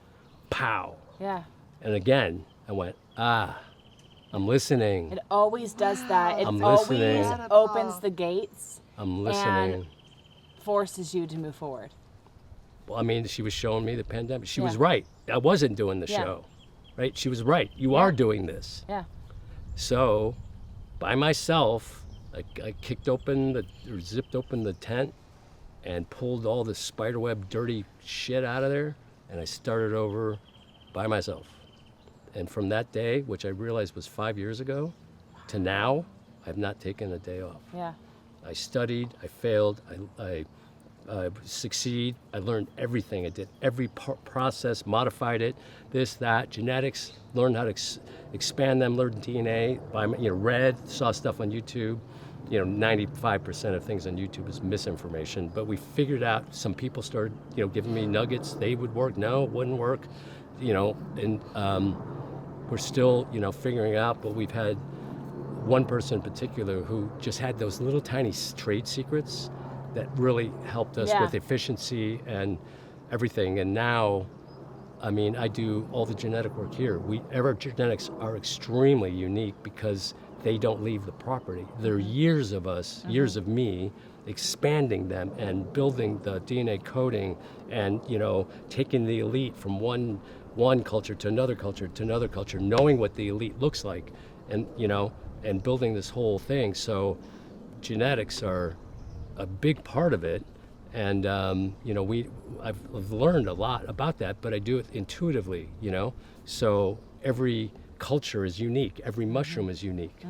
Pow. Yeah. And again, I went, I'm listening. It always does that. It I'm always listening. opens the gates I'm listening. and forces you to move forward. Well, I mean, she was showing me the pandemic. She Yeah. was right. I wasn't doing the Yeah. show, right? She was right. You are doing this. Yeah. So, by myself, I zipped open the tent and pulled all the spiderweb dirty shit out of there, and I started over by myself. And from that day, which I realized was 5 years ago, to now, I've not taken a day off. Yeah. I studied, I failed, I succeed, I learned everything. I did every process, modified it, this, that, genetics, learned how to expand them, learned DNA, read, saw stuff on YouTube. 95% of things on YouTube is misinformation, but we figured out, some people started, giving me nuggets, they would work, no, it wouldn't work, and we're still, figuring out, but we've had one person in particular who just had those little tiny trade secrets that really helped us with efficiency and everything. And now, I do all the genetic work here. Our genetics are extremely unique because they don't leave the property. There are years of us, years of me, expanding them and building the DNA coding and, taking the elite from one culture to another culture to another culture, knowing what the elite looks like, and and building this whole thing. So genetics are a big part of it, and I've learned a lot about that, but I do it intuitively, So every culture is unique, every mushroom is unique.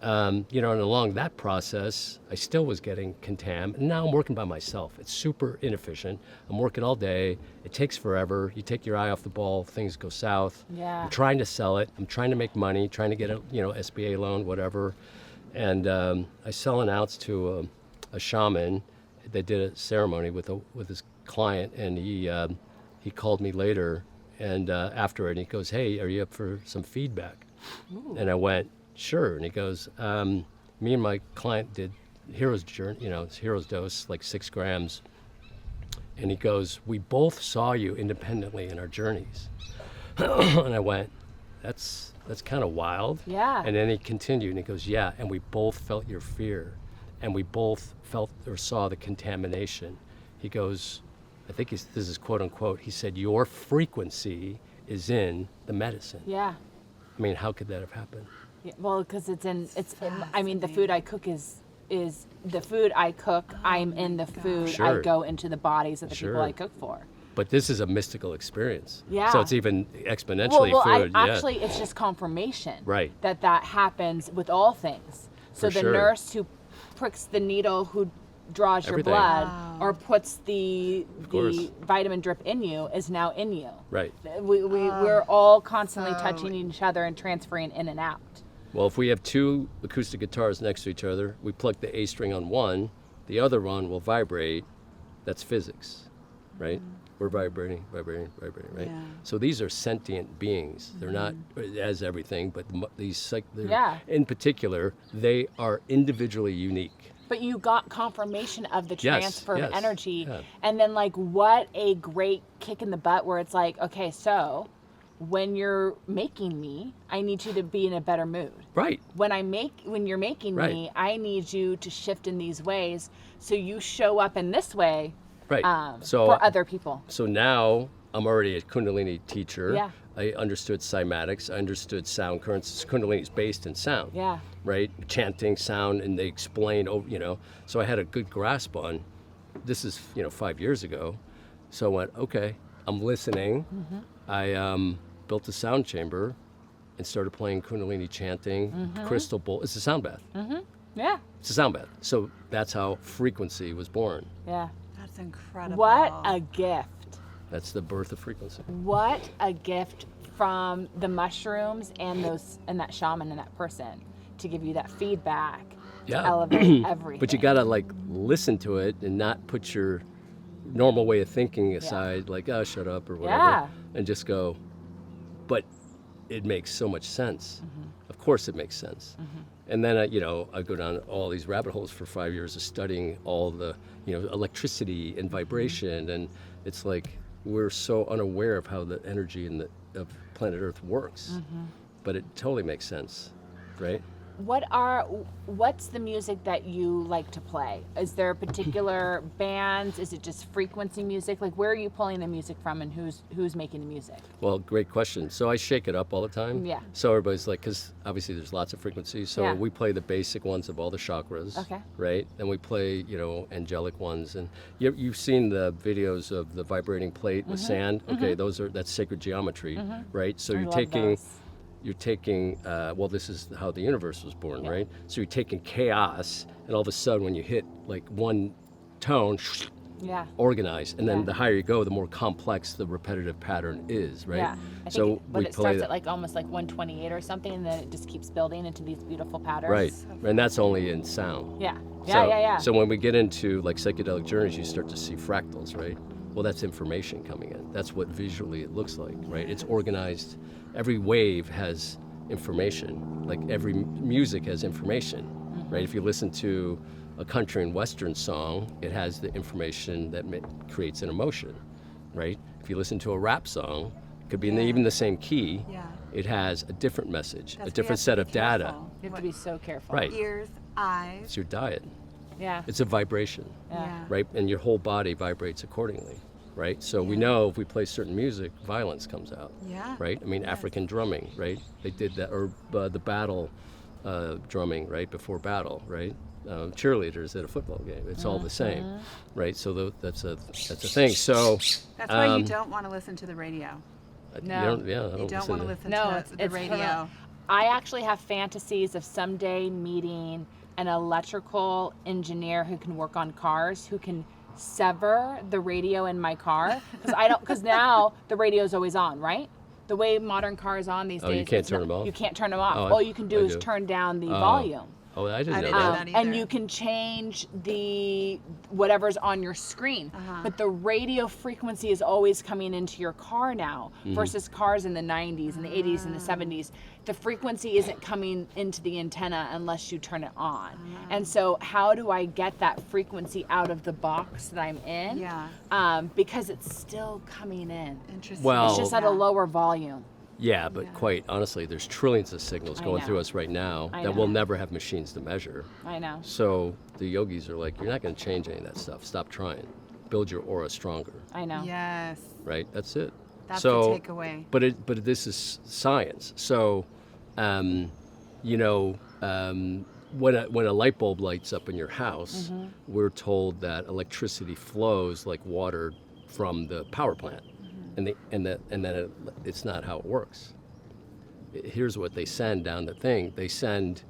you know, and along that process, I still was getting contam. And now I'm working by myself. It's super inefficient. I'm working all day. It takes forever. You take your eye off the ball, things go south. Yeah. I'm trying to sell it. I'm trying to make money, trying to get a, you know, SBA loan, whatever. And I sell an ounce to a shaman that did a ceremony with his client, and he called me later and after it, and he goes, "Hey, are you up for some feedback?" Ooh. And I went, "Sure." And he goes, "Me and my client did hero's journey, you know, it's hero's dose, like 6 grams." And he goes, "We both saw you independently in our journeys." And I went, that's kind of wild. Yeah. And then he continued, and he goes, "Yeah, and we both felt your fear, and we both felt or saw the contamination." He goes, I think this is quote unquote, he said, "Your frequency is in the medicine." Yeah. I mean, how could that have happened? Yeah, well, because I mean, the food I cook is the food I cook. I'm in the food. Sure. I go into the bodies of the people Sure. I cook for. But this is a mystical experience. Yeah. So it's even exponentially Well, food. actually, it's just confirmation. Right. That happens with all things. So For the sure. nurse who pricks the needle, who draws Everything. your blood, Wow. or puts the course. vitamin drip in you, is now in you. Right. We're all constantly So- touching each other and transferring in and out. Well, if we have 2 acoustic guitars next to each other, we plug the A string on one, the other one will vibrate. That's physics, right? We're vibrating, right? Yeah. So these are sentient beings. They're not as everything, but they're, Yeah. in particular, they are individually unique. But you got confirmation of the Yes, transfer of yes, energy. yeah. And then, like, what a great kick in the butt where it's like, okay, so when you're making me, I need you to be in a better mood. Right. When you're making Right. me, I need you to shift in these ways so you show up in this way Right. for other people. So now I'm already a Kundalini teacher. Yeah. I understood cymatics. I understood sound currents. Kundalini is based in sound. Yeah. Right? Chanting sound, and they explain, you know. So I had a good grasp on, this is, 5 years ago. So I went, okay, I'm listening. Mm-hmm. I built a sound chamber and started playing Kundalini chanting, Mm-hmm. crystal bowl. It's a sound bath. Yeah. It's a sound bath. So that's how frequency was born. Yeah. That's incredible. What a gift. That's the birth of frequency. What a gift from the mushrooms and that shaman and that person to give you that feedback Yeah. to elevate everything. But you gotta listen to it and not put your normal way of thinking aside, like, oh, shut up or whatever, Yeah. and just go. But it makes so much sense. Of course, it makes sense. And then I go down all these rabbit holes for 5 years of studying all the electricity and vibration, and it's like we're so unaware of how the energy of planet Earth works. But it totally makes sense, right? What's the music that you like to play? Is there particular bands? Is it just frequency music? Like, where are you pulling the music from, and who's making the music? Well, great question. So I shake it up all the time. Yeah. So everybody's like, because obviously there's lots of frequencies. So Yeah. we play the basic ones of all the chakras. Okay. Right. Then we play, angelic ones. And you've seen the videos of the vibrating plate with sand. Okay, that's sacred geometry, right? So I you're love taking. those. You're taking, this is how the universe was born, Yeah. right? So you're taking chaos, and all of a sudden when you hit like one tone, Yeah. organized, and then Yeah. the higher you go, the more complex the repetitive pattern is, right? Yeah. I So think we it play starts that. at like almost like 128 or something, and then it just keeps building into these beautiful patterns. Right, and that's only in sound. Yeah. So, Yeah. So when we get into like psychedelic journeys, you start to see fractals, right? Well, that's information coming in. That's what visually it looks like, right? It's organized. Every wave has information. Like every music has information, right? If you listen to a country and western song, it has the information that creates an emotion, right? If you listen to a rap song, it could be in even the same key. Yeah. It has a different message, That's a different set of data. You have to be so careful. Right. Ears, eyes. It's your diet. Yeah. It's a vibration, Yeah. right? And your whole body vibrates accordingly, right? So we know if we play certain music, violence comes out, Yeah. right? I mean, African drumming, right? They did that, or the battle drumming, right? Before battle, right? Cheerleaders at a football game. It's all the same, right? So that's a thing. So That's why you don't want to listen to the radio. I No. don't You don't want to listen No, to the it's radio. I actually have fantasies of someday meeting an electrical engineer who can work on cars, who can sever the radio in my car, because now the radio is always on, right? The way modern cars on these days, you can't turn them off? You can't turn them off. Oh, All you can do I is do. turn down the volume. Oh, I didn't know know that. that And either. you can change the whatever's on your screen. But the radio frequency is always coming into your car now versus cars in the 90s and the 80s and the 70s. The frequency isn't coming into the antenna unless you turn it on. And so how do I get that frequency out of the box that I'm in? Yeah. Because it's still coming in. Interesting. Well- It's just at a lower volume. Yeah, but quite honestly, there's trillions of signals going through know. us right now I that know. we'll never have machines to measure. I know. So the yogis are like, you're not going to change any of that stuff. Stop trying. Build your aura stronger. I know. Yes. Right? That's it. That's so, the takeaway. But this is science. So, you know, when a light bulb lights up in your house, we're told that electricity flows like water from the power plant, and that it's not how it works. Here's what they send down the thing. They send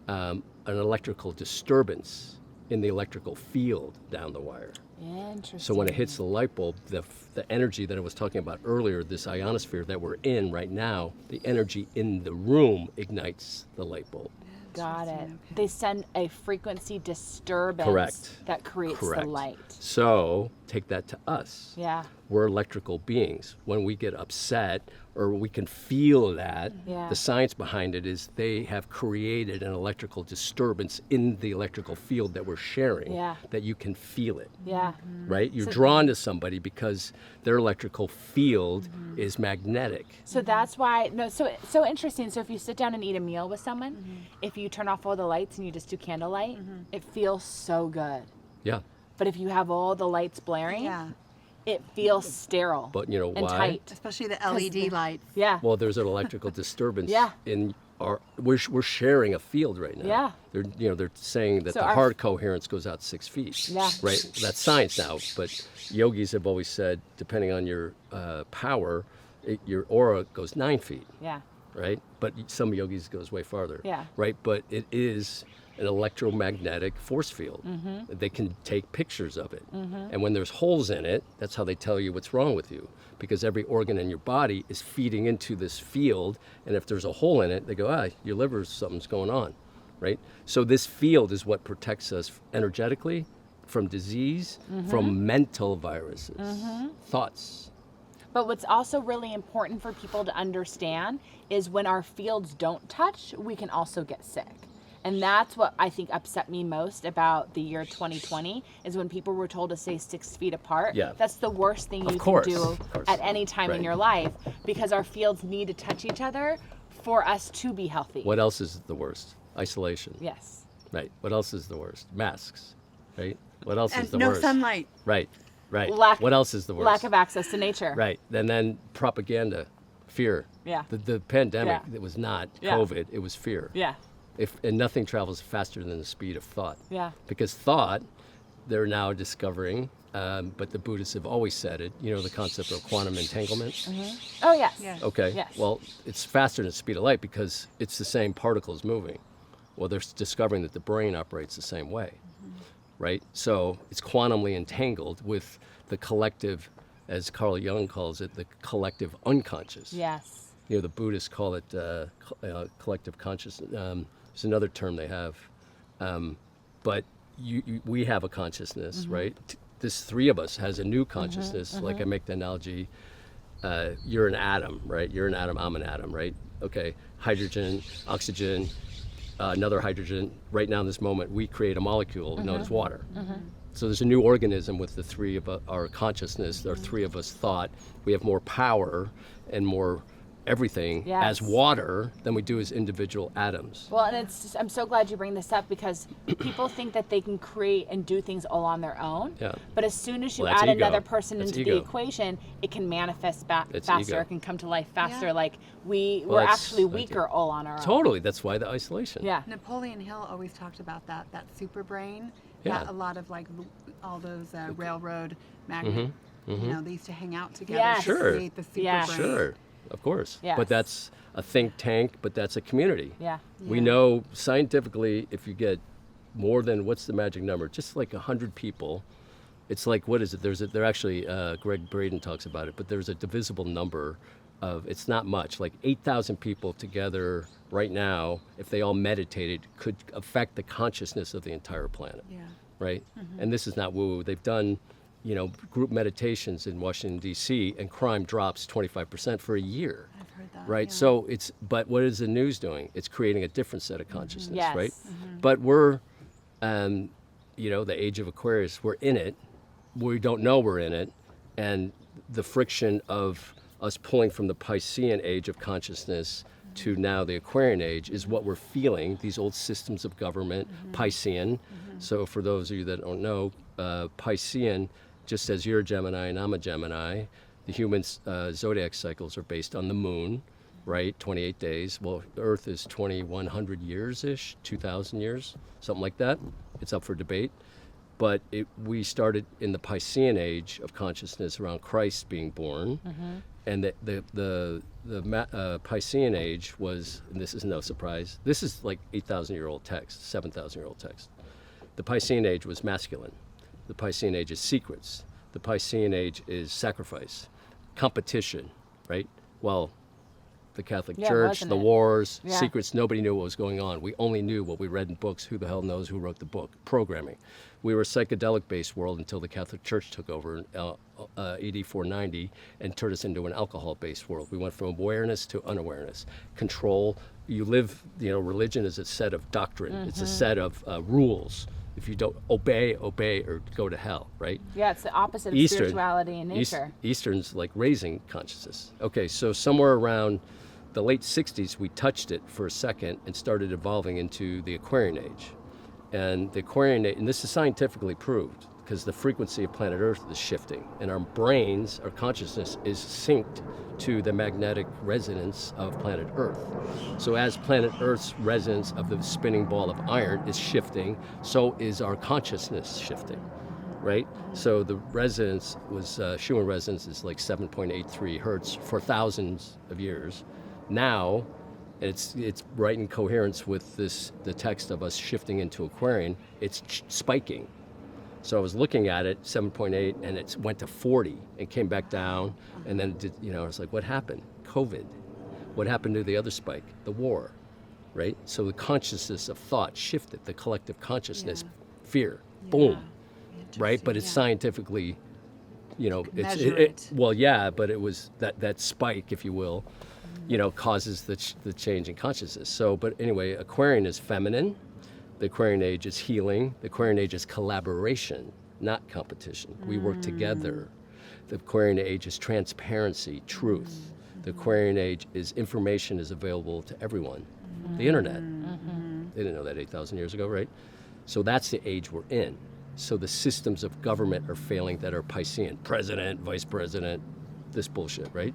an electrical disturbance in the electrical field down the wire. Interesting. So when it hits the light bulb, the energy that I was talking about earlier, this ionosphere that we're in right now, the energy in the room ignites the light bulb. Got it. Okay. They send a frequency disturbance Correct. that creates Correct. the light. So take that to us. Yeah. We're electrical beings. When we get upset or we can feel that, Yeah. the science behind it is they have created an electrical disturbance in the electrical field that we're sharing, Yeah. that you can feel it. Yeah. Right? You're drawn to somebody because their electrical field is magnetic. So that's why so interesting. So if you sit down and eat a meal with someone, if you turn off all the lights and you just do candlelight, it feels so good. Yeah. But if you have all the lights blaring, Yeah. it feels sterile. But you know and why? tight. Especially the LED lights. Yeah. Well, there's an electrical disturbance Yeah. in our. We're sharing a field right now. Yeah. They're saying that So the our- heart coherence goes out 6 feet. Yeah. Right. That's science now, but yogis have always said, depending on your power, your aura goes 9 feet. Yeah. Right. But some yogis goes way farther. Yeah. Right. But it is an electromagnetic force field. They can take pictures of it. And when there's holes in it, that's how they tell you what's wrong with you. Because every organ in your body is feeding into this field. And if there's a hole in it, they go, your liver, something's going on. Right? So this field is what protects us energetically from disease, from mental viruses, thoughts. But what's also really important for people to understand is when our fields don't touch, we can also get sick. And that's what I think upset me most about the year 2020 is when people were told to stay 6 feet apart. Yeah. That's the worst thing you course, can do of course. at any time in Right. your life because our fields need to touch each other for us to be healthy. What else is the worst? Isolation. Yes. Right. What else is the worst? Masks. Right. What else is And the no worst? sunlight. Right. Right. Lack- What else is the worst? Lack of access to nature. Right. And then propaganda, fear. Yeah. The pandemic, Yeah. it was not Yeah. COVID, it was fear. Yeah. And nothing travels faster than the speed of thought. Yeah. Because thought, they're now discovering, but the Buddhists have always said it, you know, the concept of quantum entanglement. Oh, yes. Yes. Okay. Yes. Well, it's faster than the speed of light because it's the same particles moving. Well, they're discovering that the brain operates the same way, right? So it's quantumly entangled with the collective, as Carl Jung calls it, the collective unconscious. Yes. You know, the Buddhists call it collective consciousness. There's another term they have. But we have a consciousness, right? This three of us has a new consciousness. Like I make the analogy, you're an atom, right? You're an atom, I'm an atom, right? Okay, hydrogen, oxygen, another hydrogen. Right now in this moment, we create a molecule known as water. So there's a new organism with the three of our consciousness, our three of us thought. We have more power and more everything as Yes. water than we do as individual atoms. Well, and it's just, I'm so glad you bring this up because people think that they can create and do things all on their own. Yeah. But as soon as you Well, that's add ego. another person That's into ego. the equation, it can manifest It's faster. ego. It can come to life faster. Yeah. Like we're that's- actually okay. weaker all on our own. Totally, that's why the isolation. Yeah. Napoleon Hill always talked about that super brain. Yeah. That a lot of like all those railroad magnet, you know, they used to hang out together Yes. to Sure. create the super Yeah. brain. Sure. of course. Yes. But that's a think tank, but that's a community. Yeah. We know scientifically, if you get more than, what's the magic number? Just like 100 people. It's like, what is it? They're actually, Greg Braden talks about it, but there's a divisible number of, it's not much, like 8,000 people together right now, if they all meditated, could affect the consciousness of the entire planet. Yeah. Right? And this is not woo-woo. They've done, group meditations in Washington, D.C., and crime drops 25% for a year. I've heard that. Right? Yeah. So but what is the news doing? It's creating a different set of consciousness, Yes. right? But we're, the age of Aquarius, we're in it. We don't know we're in it. And the friction of us pulling from the Piscean age of consciousness to now the Aquarian age is what we're feeling, these old systems of government, Piscean. So for those of you that don't know, Piscean, just as you're a Gemini and I'm a Gemini, the human zodiac cycles are based on the moon, right? 28 days. Well, the Earth is 2,100 years-ish, 2,000 years, something like that. It's up for debate. But we started in the Piscean age of consciousness around Christ being born. And the Piscean age was, and this is no surprise, this is like 8,000-year-old text, 7,000-year-old text. The Piscean age was masculine. The Piscean age is secrets. The Piscean age is sacrifice, competition, right? Well, the Catholic Church, wasn't the it? wars, Yeah. secrets, nobody knew what was going on. We only knew what we read in books. Who the hell knows who wrote the book? Programming. We were a psychedelic-based world until the Catholic Church took over in AD 490 and turned us into an alcohol-based world. We went from awareness to unawareness. Control. You live, religion is a set of doctrine. It's a set of rules. If you don't obey, or go to hell, right? Yeah, it's the opposite of spirituality and nature. Eastern's like raising consciousness. Okay, so somewhere around the late 60s, we touched it for a second and started evolving into the Aquarian age. And the Aquarian age, and this is scientifically proved, because the frequency of planet Earth is shifting, and our brains, our consciousness is synced to the magnetic resonance of planet Earth. So as planet Earth's resonance of the spinning ball of iron is shifting, so is our consciousness shifting, right? So the resonance was, Schumann resonance is like 7.83 hertz for thousands of years. Now, it's right in coherence with the text of us shifting into Aquarian, it's spiking. So I was looking at it, 7.8, and it went to 40 and came back down. And then, I was like, what happened? COVID. What happened to the other spike? The war, right? So the consciousness of thought shifted, the collective consciousness, fear, boom, right? But it's scientifically, Measure it. But it was that spike, if you will, causes the change in consciousness. So, but anyway, Aquarian is feminine. The Aquarian age is healing. The Aquarian age is collaboration, not competition. We work together. The Aquarian age is transparency, truth. The Aquarian age is information is available to everyone. The internet. They didn't know that 8,000 years ago, right? So that's the age we're in. So the systems of government are failing that are Piscean. President, vice president, this bullshit, right?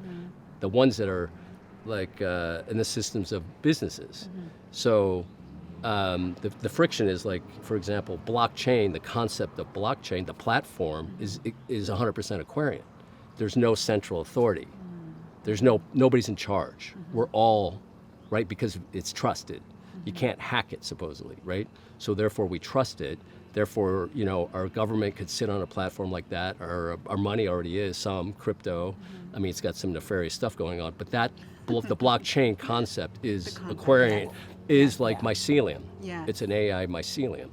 The ones that are like in the systems of businesses. So the friction is like, for example, blockchain, the concept of blockchain, the platform is 100% Aquarian. There's no central authority. There's nobody's in charge. We're all, right, because it's trusted. You can't hack it, supposedly, right? So therefore we trust it. Therefore, our government could sit on a platform like that, or our money already is, some crypto. I mean, it's got some nefarious stuff going on, but the blockchain concept is Aquarian, is like mycelium. Yeah. It's an AI mycelium.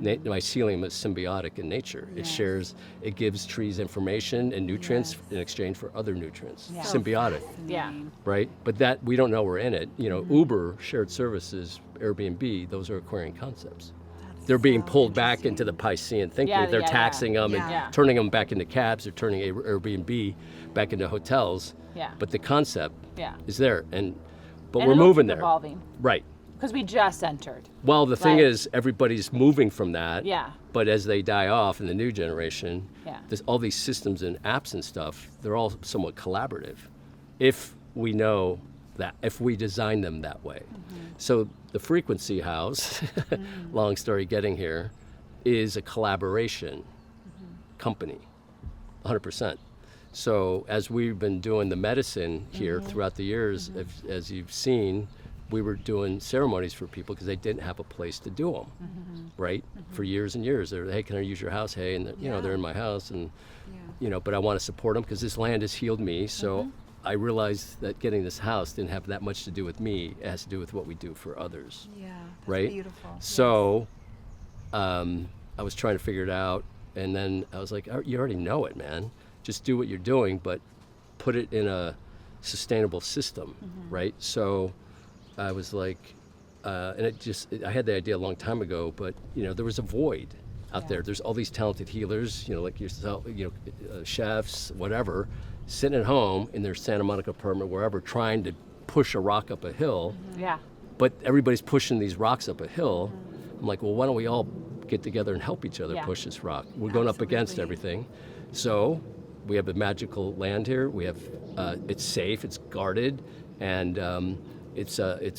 Mycelium is symbiotic in nature. It shares, it gives trees information and nutrients in exchange for other nutrients. Yeah. Symbiotic, Yeah. right? But that, we don't know we're in it. Uber, shared services, Airbnb, those are Aquarian concepts. They're being pulled back into the Piscean thinking. Yeah, They're yeah, taxing them and Yeah. turning them back into cabs. They're turning Airbnb back into hotels. Yeah. But the concept Yeah. is there, but And we're it'll moving keep there. evolving. Right. Because we just entered. Well, the thing Right. is, everybody's moving from that. Yeah. But as they die off in the new generation, Yeah. all these systems and apps and stuff, they're all somewhat collaborative. If we know that, if we design them that way. So the frequency house, long story getting here, is a collaboration company, 100%. So as we've been doing the medicine here throughout the years, as you've seen, we were doing ceremonies for people because they didn't have a place to do them, right? For years and years. They're, hey, can I use your house? Hey, and you know, they're in my house, and you know, but I want to support them because this land has healed me. So I realized that getting this house didn't have that much to do with me. It has to do with what we do for others. Yeah, that's right? beautiful. So I was trying to figure it out, and then I was like, you already know it, man. Just do what you're doing, but put it in a sustainable system, right? So I was like, and I had the idea a long time ago, but you know, there was a void out there. There's all these talented healers, you know, like yourself, you know, chefs, whatever, sitting at home in their Santa Monica apartment, wherever, trying to push a rock up a hill. Yeah. But everybody's pushing these rocks up a hill. I'm like, well, why don't we all get together and help each other push this rock? We're going up against everything. So we have a magical land here. We have, it's safe, it's guarded, and it's a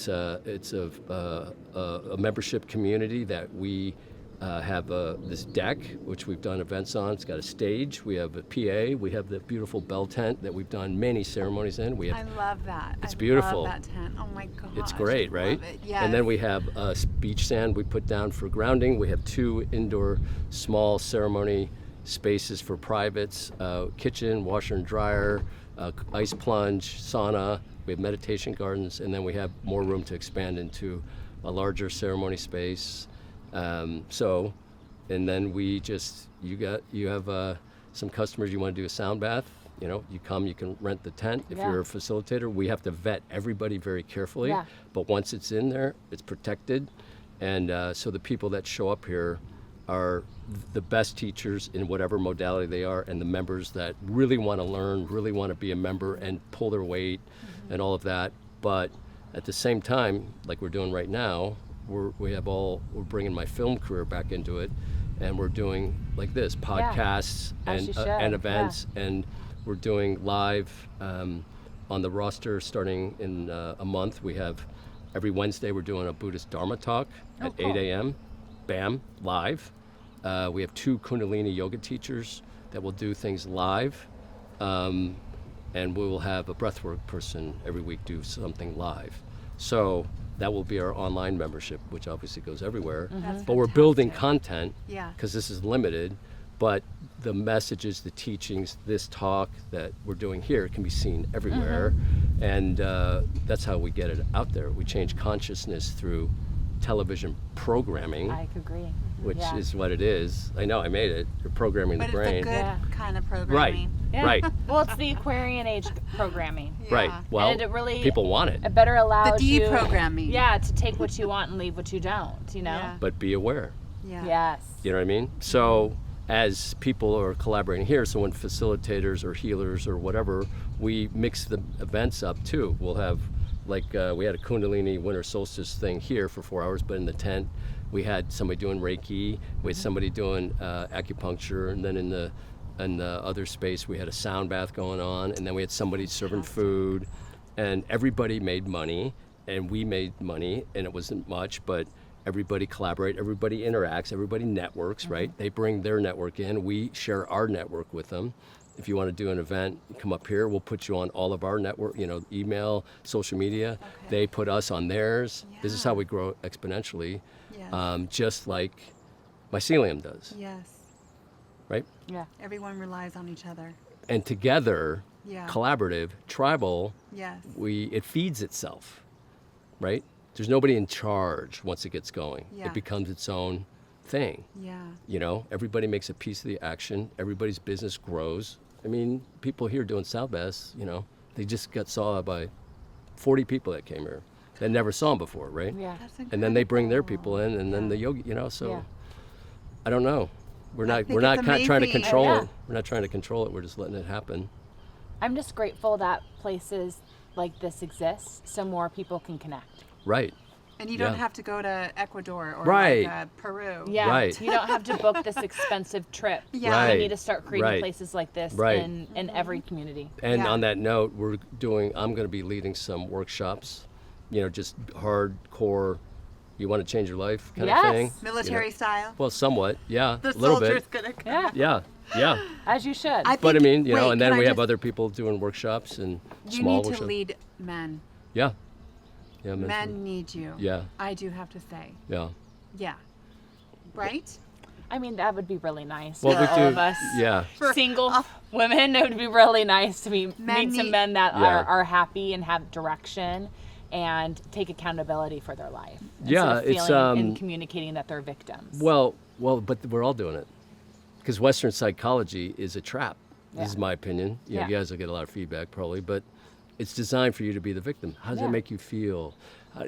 membership community that we have this deck, which we've done events on. It's got a stage. We have a PA. We have the beautiful bell tent that we've done many ceremonies in. We have, I love that. It's beautiful. I love that tent. Oh my God. It's great, right? Love it. Yes. And then we have beach sand we put down for grounding. We have 2 indoor small ceremony spaces for privates, kitchen, washer and dryer, ice plunge, sauna. We have meditation gardens, and then we have more room to expand into a larger ceremony space. So, and then we just, you have some customers, you want to do a sound bath, you know, you come, you can rent the tent. If you're a facilitator, we have to vet everybody very carefully, but once it's in there, it's protected. And so the people that show up here are the best teachers in whatever modality they are, and the members that really want to learn, really want to be a member and pull their weight and all of that. But at the same time, like we're doing right now, we're bringing my film career back into it, and we're doing like this, podcasts and events, and we're doing live on the roster starting in a month. We have every Wednesday we're doing a Buddhist Dharma talk at 8 a.m. Bam, live. We have 2 Kundalini yoga teachers that will do things live, and we will have a breathwork person every week do something live. So that will be our online membership, which obviously goes everywhere. But we're building content because this is limited, but the messages, the teachings, this talk that we're doing here can be seen everywhere. And that's how we get it out there. We change consciousness through television programming. I agree. Which is what it is. I know, I made it. You're programming the brain. But it's a good kind of programming. Right. Well, it's the Aquarian Age programming. Right. Well, and it really, people want it. It better allows the you deprogramming. to take what you want and leave what you don't, you know? Yeah. But be aware. Yeah. Yes. You know what I mean? So as people are collaborating here, so when facilitators or healers or whatever, we mix the events up too. We'll have, like, we had a Kundalini winter solstice thing here for 4 hours, but in the tent, we had somebody doing Reiki, we had somebody doing acupuncture, and then in the other space we had a sound bath going on, and then we had somebody serving food, and everybody made money, and we made money, and it wasn't much, but everybody collaborates, everybody interacts, everybody networks, right? They bring their network in, we share our network with them. If you want to do an event, come up here, we'll put you on all of our network, you know, email, social media. They put us on theirs. This is how we grow exponentially. Just like mycelium does. Yes. Right? Yeah. Everyone relies on each other. And together, collaborative, tribal, it feeds itself, right? There's nobody in charge once it gets going. It becomes its own thing. Yeah. You know, everybody makes a piece of the action. Everybody's business grows. I mean, people here doing sound baths, you know, they just got saw by 40 people that came here that never saw them before, right? Yeah. And then they bring their people in, and then the yoga, you know, so I don't know. We're not trying to control it. We're not trying to control it. We're just letting it happen. I'm just grateful that places like this exist so more people can connect. Right. And you don't have to go to Ecuador or Peru. Yeah. Right. You don't have to book this expensive trip. Yeah. Right. We need to start creating places like this in every community. And on that note, I'm going to be leading some workshops, you know, just hardcore You want to change your life kind Yes. of thing. Military style. Well, somewhat, yeah, The a little soldier's bit. gonna come. Yeah. Yeah. As you should. But I mean, wait, and then can I we have just- other people doing workshops and You small need to workshops. lead men. Yeah. Yeah. Men need you. Yeah. I do have to say. Yeah. Yeah. Right? I mean, that would be really nice Well, for we all do. of us. Yeah. Single women, it would be really nice to meet some need- men that Yeah. are happy and have direction and take accountability for their life. Yeah, instead of it's, feeling and communicating that they're victims. Well, but we're all doing it, because Western psychology is a trap. This is Yeah. my opinion. You Yeah. guys will get a lot of feedback probably, but it's designed for you to be the victim. How does Yeah. it make you feel?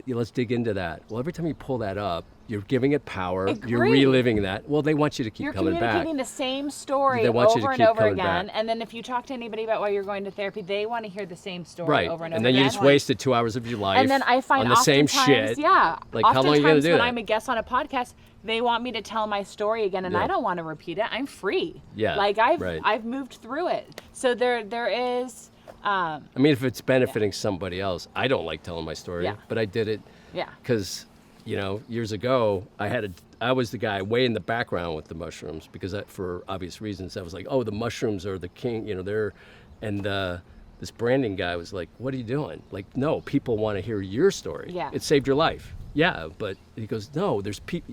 Let's dig into that. Well, every time you pull that up, you're giving it power. You're Agreed. reliving that. Well, they want you to keep You're coming back. communicating the same story They want you over to and keep over coming again. back. And then if you talk to anybody about why you're going to therapy, they want to hear the same story Right. over and over And then again. you just wasted 2 hours of your life And then I find on the same oftentimes, shit. yeah, Like, how long are you gonna oftentimes do when that? I'm a guest on a podcast, they want me to tell my story again, and Yeah. I don't want to repeat it. I'm free. Yeah, like right. I've moved through it. So there is, I mean, if it's benefiting somebody else, I don't like telling my story, Yeah. but I did it yeah, because, years ago, I was the guy way in the background with the mushrooms because for obvious reasons, I was like, oh, the mushrooms are the king, this branding guy was like, what are you doing? Like, no, people want to hear your story. Yeah. It saved your life. Yeah, but he goes, no,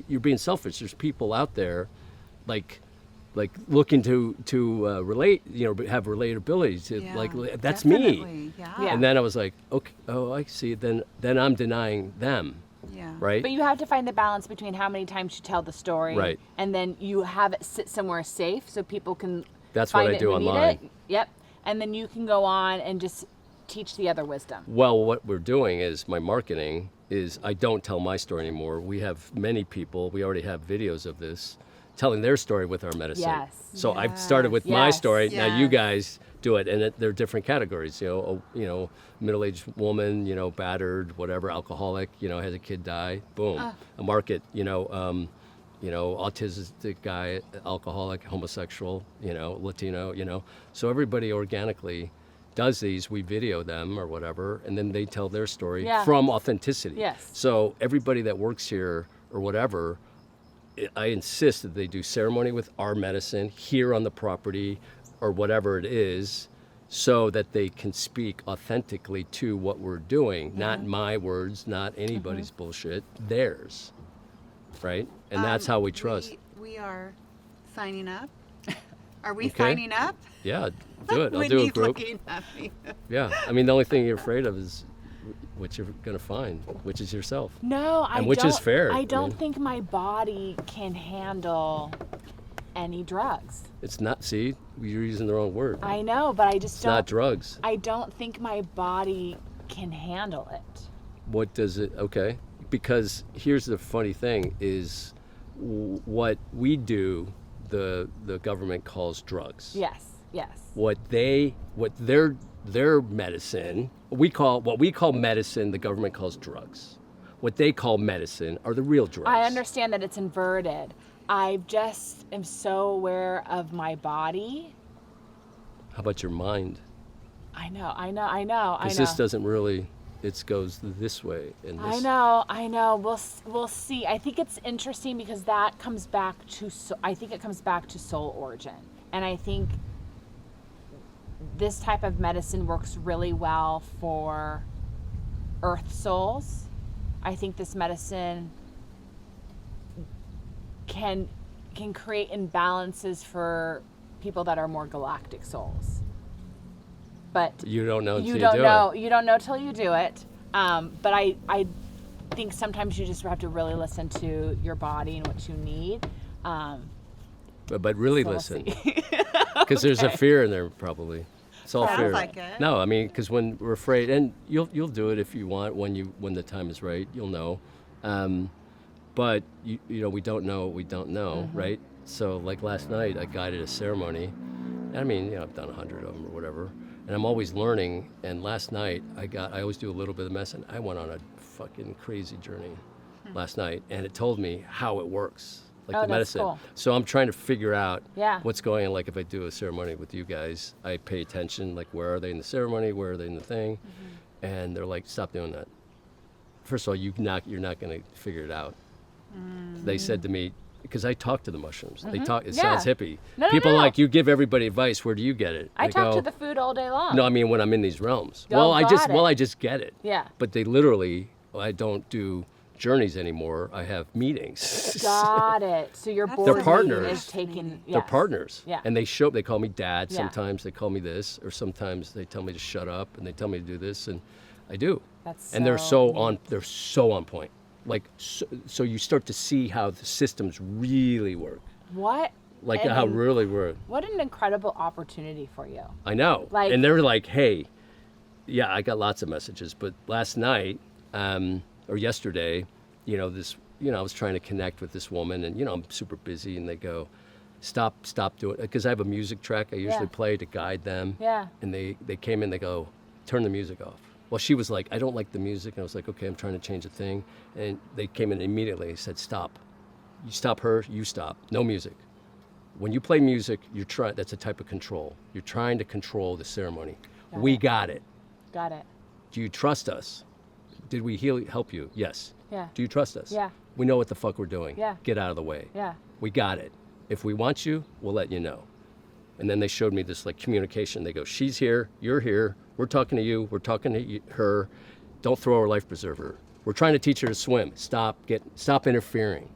you're being selfish. There's people out there, like looking to relate, have relatability to, Yeah, that's me. definitely. Yeah. Yeah. And then I was like, okay, oh, I see. Then I'm denying them, Yeah. right? but you have to find the balance between how many times you tell the story, Right. and then you have it sit somewhere safe so people can. That's what find I it do who need online. it. Yep, and then you can go on and just teach the other wisdom. Well, what we're doing is my marketing is I don't tell my story anymore. We have many people, we already have videos of this, telling their story with our medicine. Yes. So I've started with my Yes. story. Now you Yes. guys do it, and they're different categories. Middle-aged woman, battered, whatever, alcoholic, has a kid die. Boom, a market. Autistic guy, alcoholic, homosexual, Latino. So everybody organically does these. We video them or whatever, and then they tell their story Yeah. from authenticity. Yes. So everybody that works here or whatever, I insist that they do ceremony with our medicine here on the property or whatever it is, so that they can speak authentically to what we're doing, not my words, not anybody's bullshit, theirs, right? And that's how we trust. We are signing up. Are we Okay. signing up? Yeah, do it. I'll do a Whitney's group. looking at me. Yeah, I mean, the only thing you're afraid of is what you're gonna find, which is yourself. No, I And which don't. is fair, I I don't mean. think my body can handle any drugs. It's not. See, you're using the wrong word. I know, but I just It's don't. not drugs. I don't think my body can handle it. What does it? Okay, because here's the funny thing: is what we do, the government calls drugs. Yes, yes. What their medicine, what we call medicine, the government calls drugs. What they call medicine are the real drugs. I understand that it's inverted. I just am so aware of my body. How about your mind? I know. Because this doesn't really. It goes this way and this. I know. We'll see. I think it's interesting because that comes back to. I think it comes back to soul origin, and I think this type of medicine works really well for earth souls. I think this medicine can create imbalances for people that are more galactic souls. But You don't know until you you don't do know. it. You don't know till you do it. But I think sometimes you just have to really listen to your body and what you need. But really So we'll listen, see. because there's a Okay. fear in there probably. It's all Sounds fear. like it. No, I mean, because when we're afraid, and you'll do it if you want when the time is right. You'll know. But we don't know what we don't know, Mm-hmm. right? So like last night, I guided a ceremony. I mean, I've done 100 of them or whatever, and I'm always learning. And last night, I always do a little bit of medicine. I went on a fucking crazy journey last night, and it told me how it works, like Oh, the that's medicine. cool. So I'm trying to figure out Yeah. what's going on. Like if I do a ceremony with you guys, I pay attention. Like where are they in the ceremony? Where are they in the thing? And they're like, stop doing that. first of all, you're not going to figure it out. They said to me, because I talk to the mushrooms. They talk. It sounds hippie. No, People no. like, you give everybody advice. Where do you get it? I talk to the food all day long. No, I mean when I'm in these realms. Oh, I got it. just get it. Yeah. But they literally, I don't do journeys anymore. I have meetings. Got it. So your That's board They're partners. meeting is taking. They're Yes. partners. Yeah. And they call me dad. Yeah. Sometimes they call me this, or sometimes they tell me to shut up, and they tell me to do this, and I do. That's And they're so they're so on point. Like so you start to see how the systems really work. What? Like And how it really work. What an incredible opportunity for you. I know. Like- and they're like, hey, yeah, I got lots of messages, but last night or yesterday, I was trying to connect with this woman, and I'm super busy, and they go, stop doing it, because I have a music track I usually Yeah. play to guide them. Yeah. And they came in, they go, turn the music off. Well, she was like, I don't like the music, and I was like, okay, I'm trying to change the thing, and they came in immediately and said, stop. You stop her, you stop. No music. When you play music, that's a type of control. You're trying to control the ceremony. We got it. Got it. Do you trust us? Did we help you? Yes. Yeah. Do you trust us? Yeah. We know what the fuck we're doing. Yeah. Get out of the way. Yeah. We got it. If we want you, we'll let you know. And then they showed me this like communication. They go, she's here, you're here, we're talking to you, we're talking to her. Don't throw her life preserver. We're trying to teach her to swim. Stop interfering.